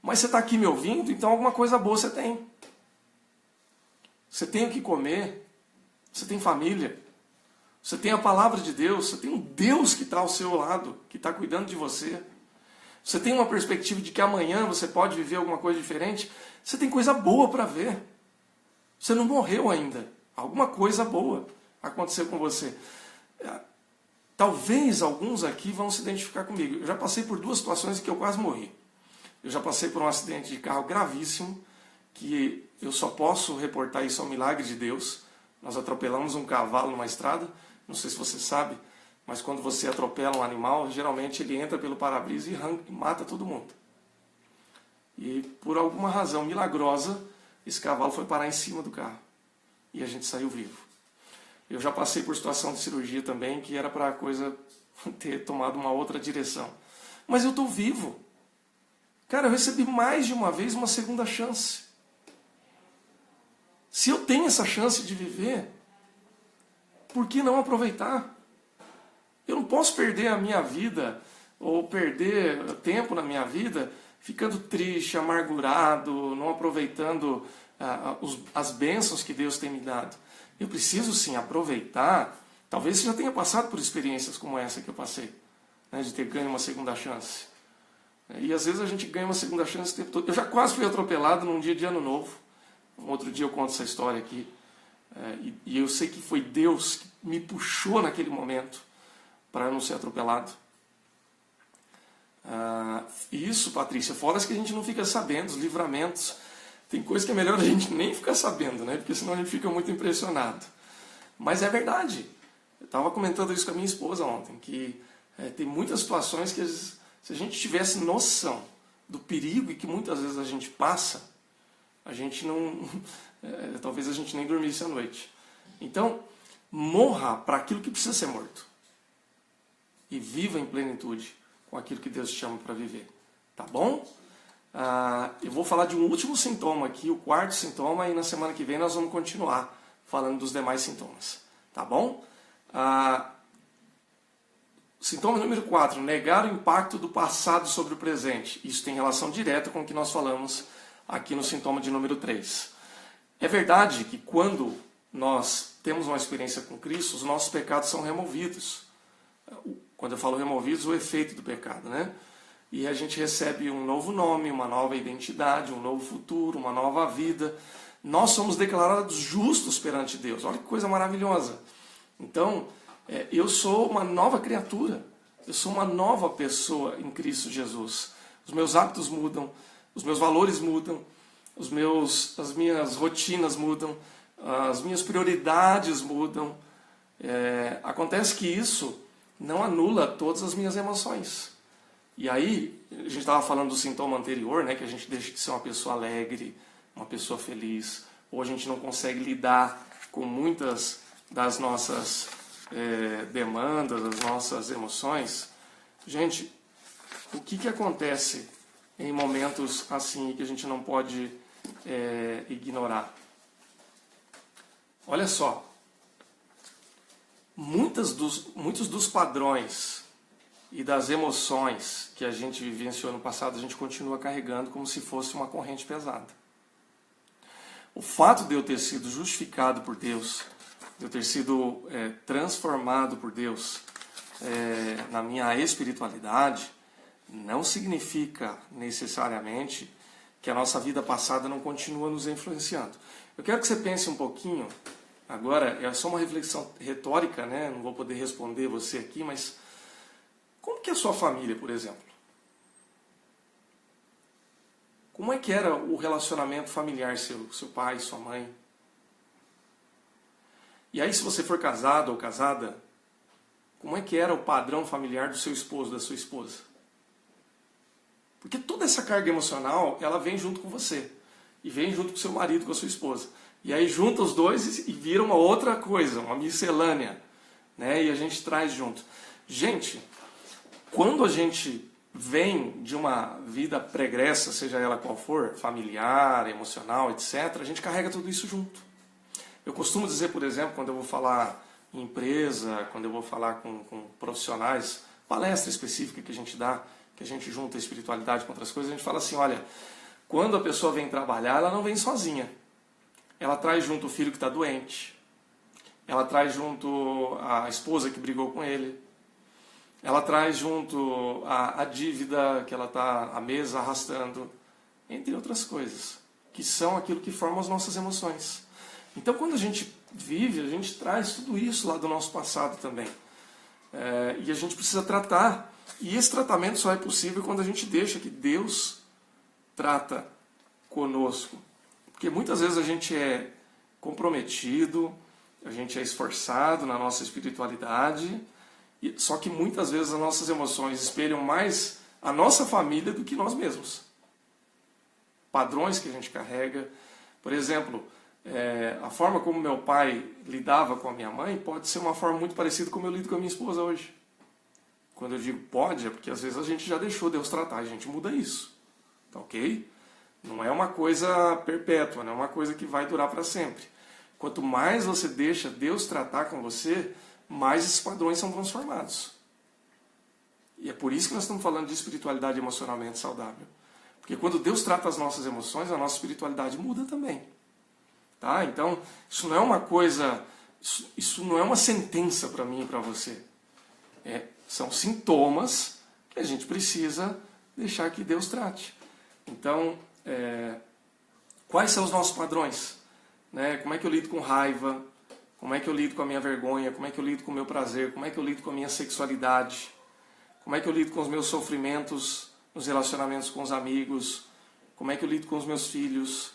Mas você está aqui me ouvindo, então alguma coisa boa você tem. Você tem o que comer, você tem família, você tem a palavra de Deus, você tem um Deus que está ao seu lado, que está cuidando de você. Você tem uma perspectiva de que amanhã você pode viver alguma coisa diferente. Você tem coisa boa para ver. Você não morreu ainda. Alguma coisa boa aconteceu com você. Talvez alguns aqui vão se identificar comigo. Eu já passei por 2 situações em que eu quase morri. Eu já passei por um acidente de carro gravíssimo, que eu só posso reportar isso ao milagre de Deus. Nós atropelamos um cavalo numa estrada. Não sei se você sabe, mas quando você atropela um animal, geralmente ele entra pelo para-brisa e mata todo mundo. E por alguma razão milagrosa, esse cavalo foi parar em cima do carro. E a gente saiu vivo. Eu já passei por situação de cirurgia também, que era para a coisa ter tomado uma outra direção. Mas eu estou vivo. Cara, eu recebi mais de uma vez uma segunda chance. Se eu tenho essa chance de viver, por que não aproveitar? Eu não posso perder a minha vida, ou perder tempo na minha vida, ficando triste, amargurado, não aproveitando as bênçãos que Deus tem me dado. Eu preciso sim aproveitar. Talvez você já tenha passado por experiências como essa que eu passei, né, de ter ganho uma segunda chance. E às vezes a gente ganha uma segunda chance o tempo todo. Eu já quase fui atropelado num dia de ano novo. Um outro dia eu conto essa história aqui. E eu sei que foi Deus que me puxou naquele momento para eu não ser atropelado. Isso, Patrícia, fora as que a gente não fica sabendo, os livramentos. Tem coisa que é melhor a gente nem ficar sabendo, né? Porque senão a gente fica muito impressionado. Mas é verdade. Eu estava comentando isso com a minha esposa ontem, que tem muitas situações que se a gente tivesse noção do perigo e que muitas vezes a gente passa, a gente não... talvez a gente nem dormisse à noite. Então, morra para aquilo que precisa ser morto. E viva em plenitude com aquilo que Deus te chama para viver. Tá bom? Eu vou falar de um último sintoma aqui, o 4º sintoma, e na semana que vem nós vamos continuar falando dos demais sintomas. Tá bom? Sintoma número 4, negar o impacto do passado sobre o presente. Isso tem relação direta com o que nós falamos aqui no sintoma de número 3. É verdade que quando nós temos uma experiência com Cristo, os nossos pecados são removidos. Quando eu falo removidos, o efeito do pecado, né? E a gente recebe um novo nome, uma nova identidade, um novo futuro, uma nova vida. Nós somos declarados justos perante Deus. Olha que coisa maravilhosa. Então, eu sou uma nova criatura. Eu sou uma nova pessoa em Cristo Jesus. Os meus hábitos mudam, os meus valores mudam, as minhas rotinas mudam, as minhas prioridades mudam. Acontece que isso não anula todas as minhas emoções. E aí, a gente estava falando do sintoma anterior, né, que a gente deixa de ser uma pessoa alegre, uma pessoa feliz, ou a gente não consegue lidar com muitas das nossas demandas, das nossas emoções. Gente, o que acontece em momentos assim que a gente não pode ignorar? Olha só, muitos dos padrões e das emoções que a gente vivenciou no passado, a gente continua carregando como se fosse uma corrente pesada. O fato de eu ter sido justificado por Deus, de eu ter sido transformado por Deus na minha espiritualidade, não significa necessariamente que a nossa vida passada não continua nos influenciando. Eu quero que você pense um pouquinho, agora é só uma reflexão retórica, né? Não vou poder responder você aqui, mas como que é a sua família, por exemplo? Como é que era o relacionamento familiar seu pai, sua mãe? E aí, se você for casado ou casada, como é que era o padrão familiar do seu esposo, da sua esposa? Porque toda essa carga emocional, ela vem junto com você. E vem junto com o seu marido, com a sua esposa. E aí junta os dois e vira uma outra coisa, uma miscelânea. Né? E a gente traz junto. Gente, quando a gente vem de uma vida pregressa, seja ela qual for, familiar, emocional, etc., a gente carrega tudo isso junto. Eu costumo dizer, por exemplo, quando eu vou falar em empresa, quando eu vou falar com profissionais, palestra específica que a gente dá, que a gente junta a espiritualidade com outras coisas, a gente fala assim, olha, quando a pessoa vem trabalhar, ela não vem sozinha. Ela traz junto o filho que está doente, ela traz junto a esposa que brigou com ele, ela traz junto a dívida que ela está há meses arrastando, entre outras coisas, que são aquilo que forma as nossas emoções. Então, quando a gente vive, a gente traz tudo isso lá do nosso passado também. E a gente precisa tratar. E esse tratamento só é possível quando a gente deixa que Deus trata conosco. Porque muitas vezes a gente é comprometido, a gente é esforçado na nossa espiritualidade, só que muitas vezes as nossas emoções espelham mais a nossa família do que nós mesmos. Padrões que a gente carrega. Por exemplo, a forma como meu pai lidava com a minha mãe pode ser uma forma muito parecida como eu lido com a minha esposa hoje. Quando eu digo pode, é porque às vezes a gente já deixou Deus tratar, a gente muda isso. Tá ok? Não é uma coisa perpétua, não é uma coisa que vai durar para sempre. Quanto mais você deixa Deus tratar com você, mais esses padrões são transformados. E é por isso que nós estamos falando de espiritualidade emocionalmente saudável. Porque quando Deus trata as nossas emoções, a nossa espiritualidade muda também. Tá? Então, isso não é uma coisa, isso não é uma sentença para mim e para você. São sintomas que a gente precisa deixar que Deus trate. Então, quais são os nossos padrões? Né? Como é que eu lido com raiva? Como é que eu lido com a minha vergonha? Como é que eu lido com o meu prazer? Como é que eu lido com a minha sexualidade? Como é que eu lido com os meus sofrimentos nos relacionamentos com os amigos? Como é que eu lido com os meus filhos?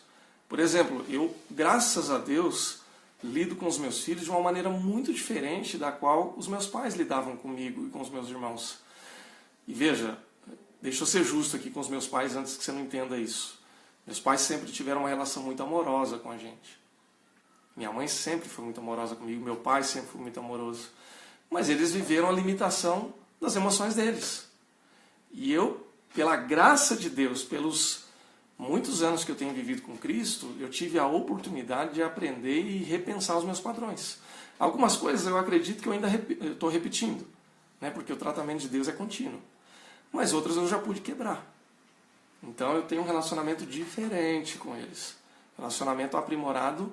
Por exemplo, eu, graças a Deus, lido com os meus filhos de uma maneira muito diferente da qual os meus pais lidavam comigo e com os meus irmãos. E veja, deixa eu ser justo aqui com os meus pais antes que você não entenda isso. Meus pais sempre tiveram uma relação muito amorosa com a gente. Minha mãe sempre foi muito amorosa comigo, meu pai sempre foi muito amoroso. Mas eles viveram a limitação das emoções deles. E eu, pela graça de Deus, pelos muitos anos que eu tenho vivido com Cristo, eu tive a oportunidade de aprender e repensar os meus padrões. Algumas coisas eu acredito que eu ainda estou repetindo, né? Porque o tratamento de Deus é contínuo. Mas outras eu já pude quebrar. Então eu tenho um relacionamento diferente com eles. Relacionamento aprimorado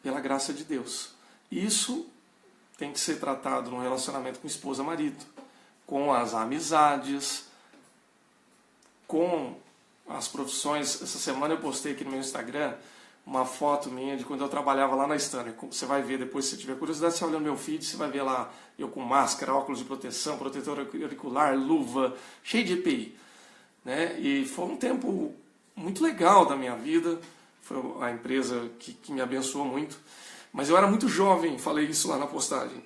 pela graça de Deus. Isso tem que ser tratado no relacionamento com esposa e marido, com as amizades, com as profissões. Essa semana eu postei aqui no meu Instagram uma foto minha de quando eu trabalhava lá na Stanley. Você vai ver depois, se você tiver curiosidade, você olha no meu feed, você vai ver lá eu com máscara, óculos de proteção, protetor auricular, luva, cheio de EPI. Né? E foi um tempo muito legal da minha vida. Foi a empresa que me abençoou muito. Mas eu era muito jovem, falei isso lá na postagem.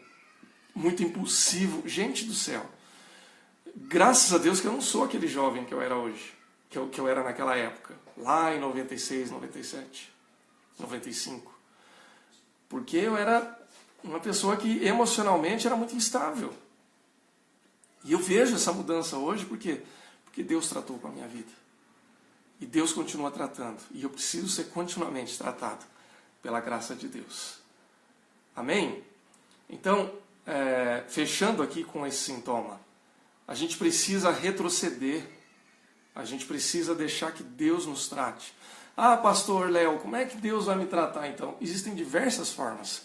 Muito impulsivo. Gente do céu. Graças a Deus que eu não sou aquele jovem que eu era hoje. Que eu era naquela época. Lá em 96, 97, 95. Porque eu era uma pessoa que emocionalmente era muito instável. E eu vejo essa mudança hoje porque Deus tratou com a minha vida. E Deus continua tratando. E eu preciso ser continuamente tratado pela graça de Deus. Amém? Então, fechando aqui com esse sintoma, a gente precisa retroceder, a gente precisa deixar que Deus nos trate. Ah, pastor Léo, como é que Deus vai me tratar então? Existem diversas formas.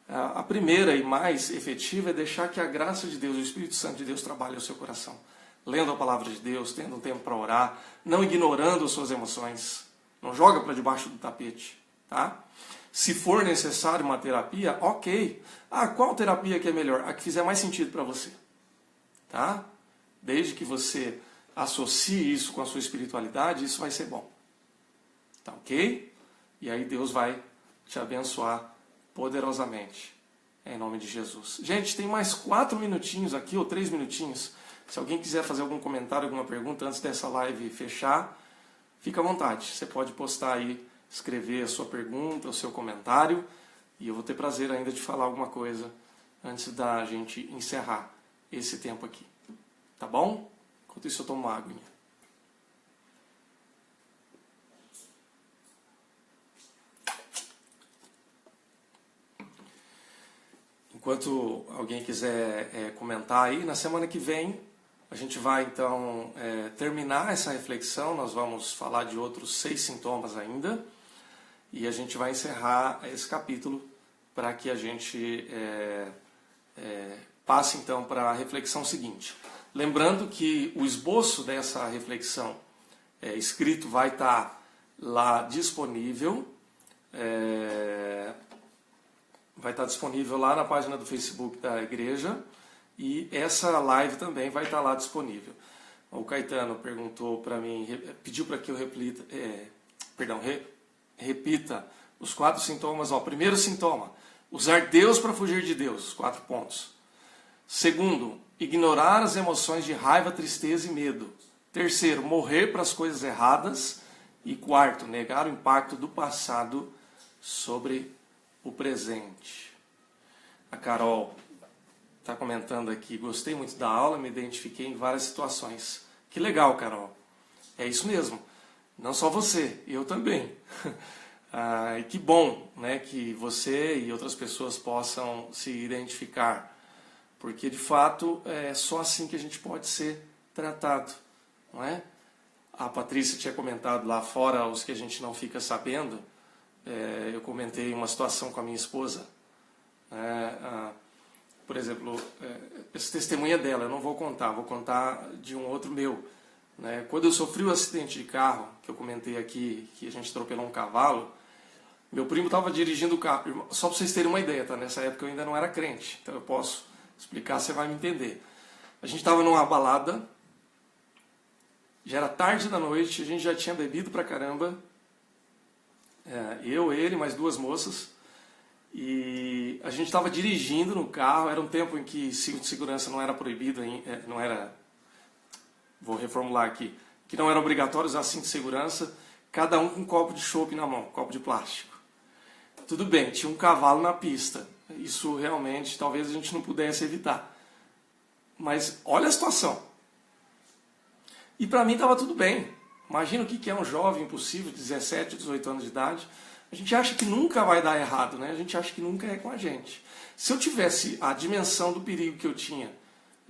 A primeira e mais efetiva é deixar que a graça de Deus, o Espírito Santo de Deus trabalhe o seu coração. Lendo a palavra de Deus, tendo um tempo para orar, não ignorando as suas emoções. Não joga para debaixo do tapete, tá? Se for necessário uma terapia, ok. Ah, qual terapia que é melhor? A que fizer mais sentido para você, tá? Desde que você associe isso com a sua espiritualidade, isso vai ser bom. Tá ok? E aí Deus vai te abençoar poderosamente. Em nome de Jesus. Gente, tem mais 4 minutinhos aqui, ou 3 minutinhos. Se alguém quiser fazer algum comentário, alguma pergunta antes dessa live fechar, fica à vontade. Você pode postar aí, escrever a sua pergunta, o seu comentário. E eu vou ter prazer ainda de falar alguma coisa antes da gente encerrar esse tempo aqui. Tá bom? Enquanto isso eu tomo uma aguinha. Enquanto alguém quiser comentar aí, na semana que vem a gente vai então terminar essa reflexão, nós vamos falar de outros 6 sintomas ainda, e a gente vai encerrar esse capítulo para que a gente passe então para a reflexão seguinte. Lembrando que o esboço dessa reflexão escrito vai estar lá disponível, vai estar disponível lá na página do Facebook da igreja, e essa live também vai estar lá disponível. O Caetano perguntou para mim, pediu para que eu repita os 4 sintomas. Primeiro sintoma, usar Deus para fugir de Deus, 4 pontos. Segundo, ignorar as emoções de raiva, tristeza e medo. Terceiro, morrer para as coisas erradas. E quarto, negar o impacto do passado sobre o presente. A Carol está comentando aqui, gostei muito da aula, me identifiquei em várias situações. Que legal, Carol. É isso mesmo. Não só você, eu também. E que bom, né, que você e outras pessoas possam se identificar. Porque, de fato, é só assim que a gente pode ser tratado, não é? A Patrícia tinha comentado lá fora, os que a gente não fica sabendo. Eu comentei uma situação com a minha esposa. Por exemplo, esse testemunho é dela, eu não vou contar de um outro meu. Quando eu sofri o acidente de carro, que eu comentei aqui, que a gente atropelou um cavalo, meu primo estava dirigindo o carro. Só para vocês terem uma ideia, tá? Nessa época eu ainda não era crente, então eu posso explicar, você vai me entender. A gente estava numa balada, já era tarde da noite, a gente já tinha bebido pra caramba, eu, ele, mais 2 moças, e a gente estava dirigindo no carro. Era um tempo em que cinto de segurança não era proibido, não era, vou reformular aqui, que não era obrigatório usar cinto de segurança, cada um com um copo de chopp na mão, copo de plástico. Tudo bem, tinha um cavalo na pista, isso realmente talvez a gente não pudesse evitar, mas olha a situação. E para mim estava tudo bem. Imagina o que é um jovem impossível de 17, 18 anos de idade. A gente acha que nunca vai dar errado, né? A gente acha que nunca é com a gente. Se eu tivesse a dimensão do perigo que eu tinha,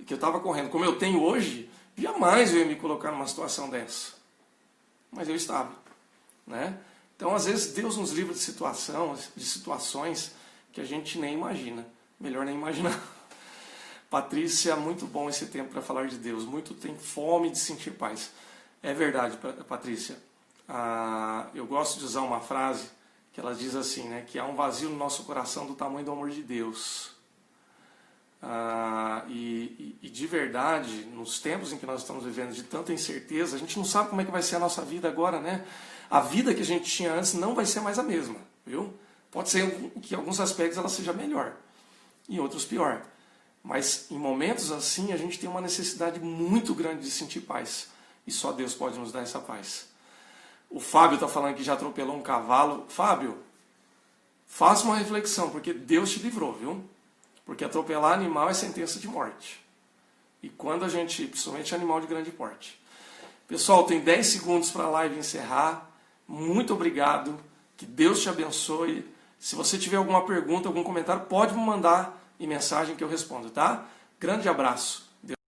que eu estava correndo, como eu tenho hoje, jamais eu ia me colocar numa situação dessa. Mas eu estava, né? Então, às vezes, Deus nos livra de situações que a gente nem imagina. Melhor nem imaginar. Patrícia, muito bom esse tempo para falar de Deus. Muito tem fome de sentir paz. É verdade, Patrícia. Eu gosto de usar uma frase que ela diz assim, né, que há um vazio no nosso coração do tamanho do amor de Deus. E de verdade, nos tempos em que nós estamos vivendo de tanta incerteza, a gente não sabe como é que vai ser a nossa vida agora, né? A vida que a gente tinha antes não vai ser mais a mesma, viu? Pode ser que em alguns aspectos ela seja melhor, em outros pior. Mas em momentos assim a gente tem uma necessidade muito grande de sentir paz. E só Deus pode nos dar essa paz. O Fábio está falando que já atropelou um cavalo. Fábio, faça uma reflexão, porque Deus te livrou, viu? Porque atropelar animal é sentença de morte. E quando a gente, principalmente animal de grande porte. Pessoal, tem 10 segundos para a live encerrar. Muito obrigado. Que Deus te abençoe. Se você tiver alguma pergunta, algum comentário, pode me mandar e mensagem que eu respondo, tá? Grande abraço.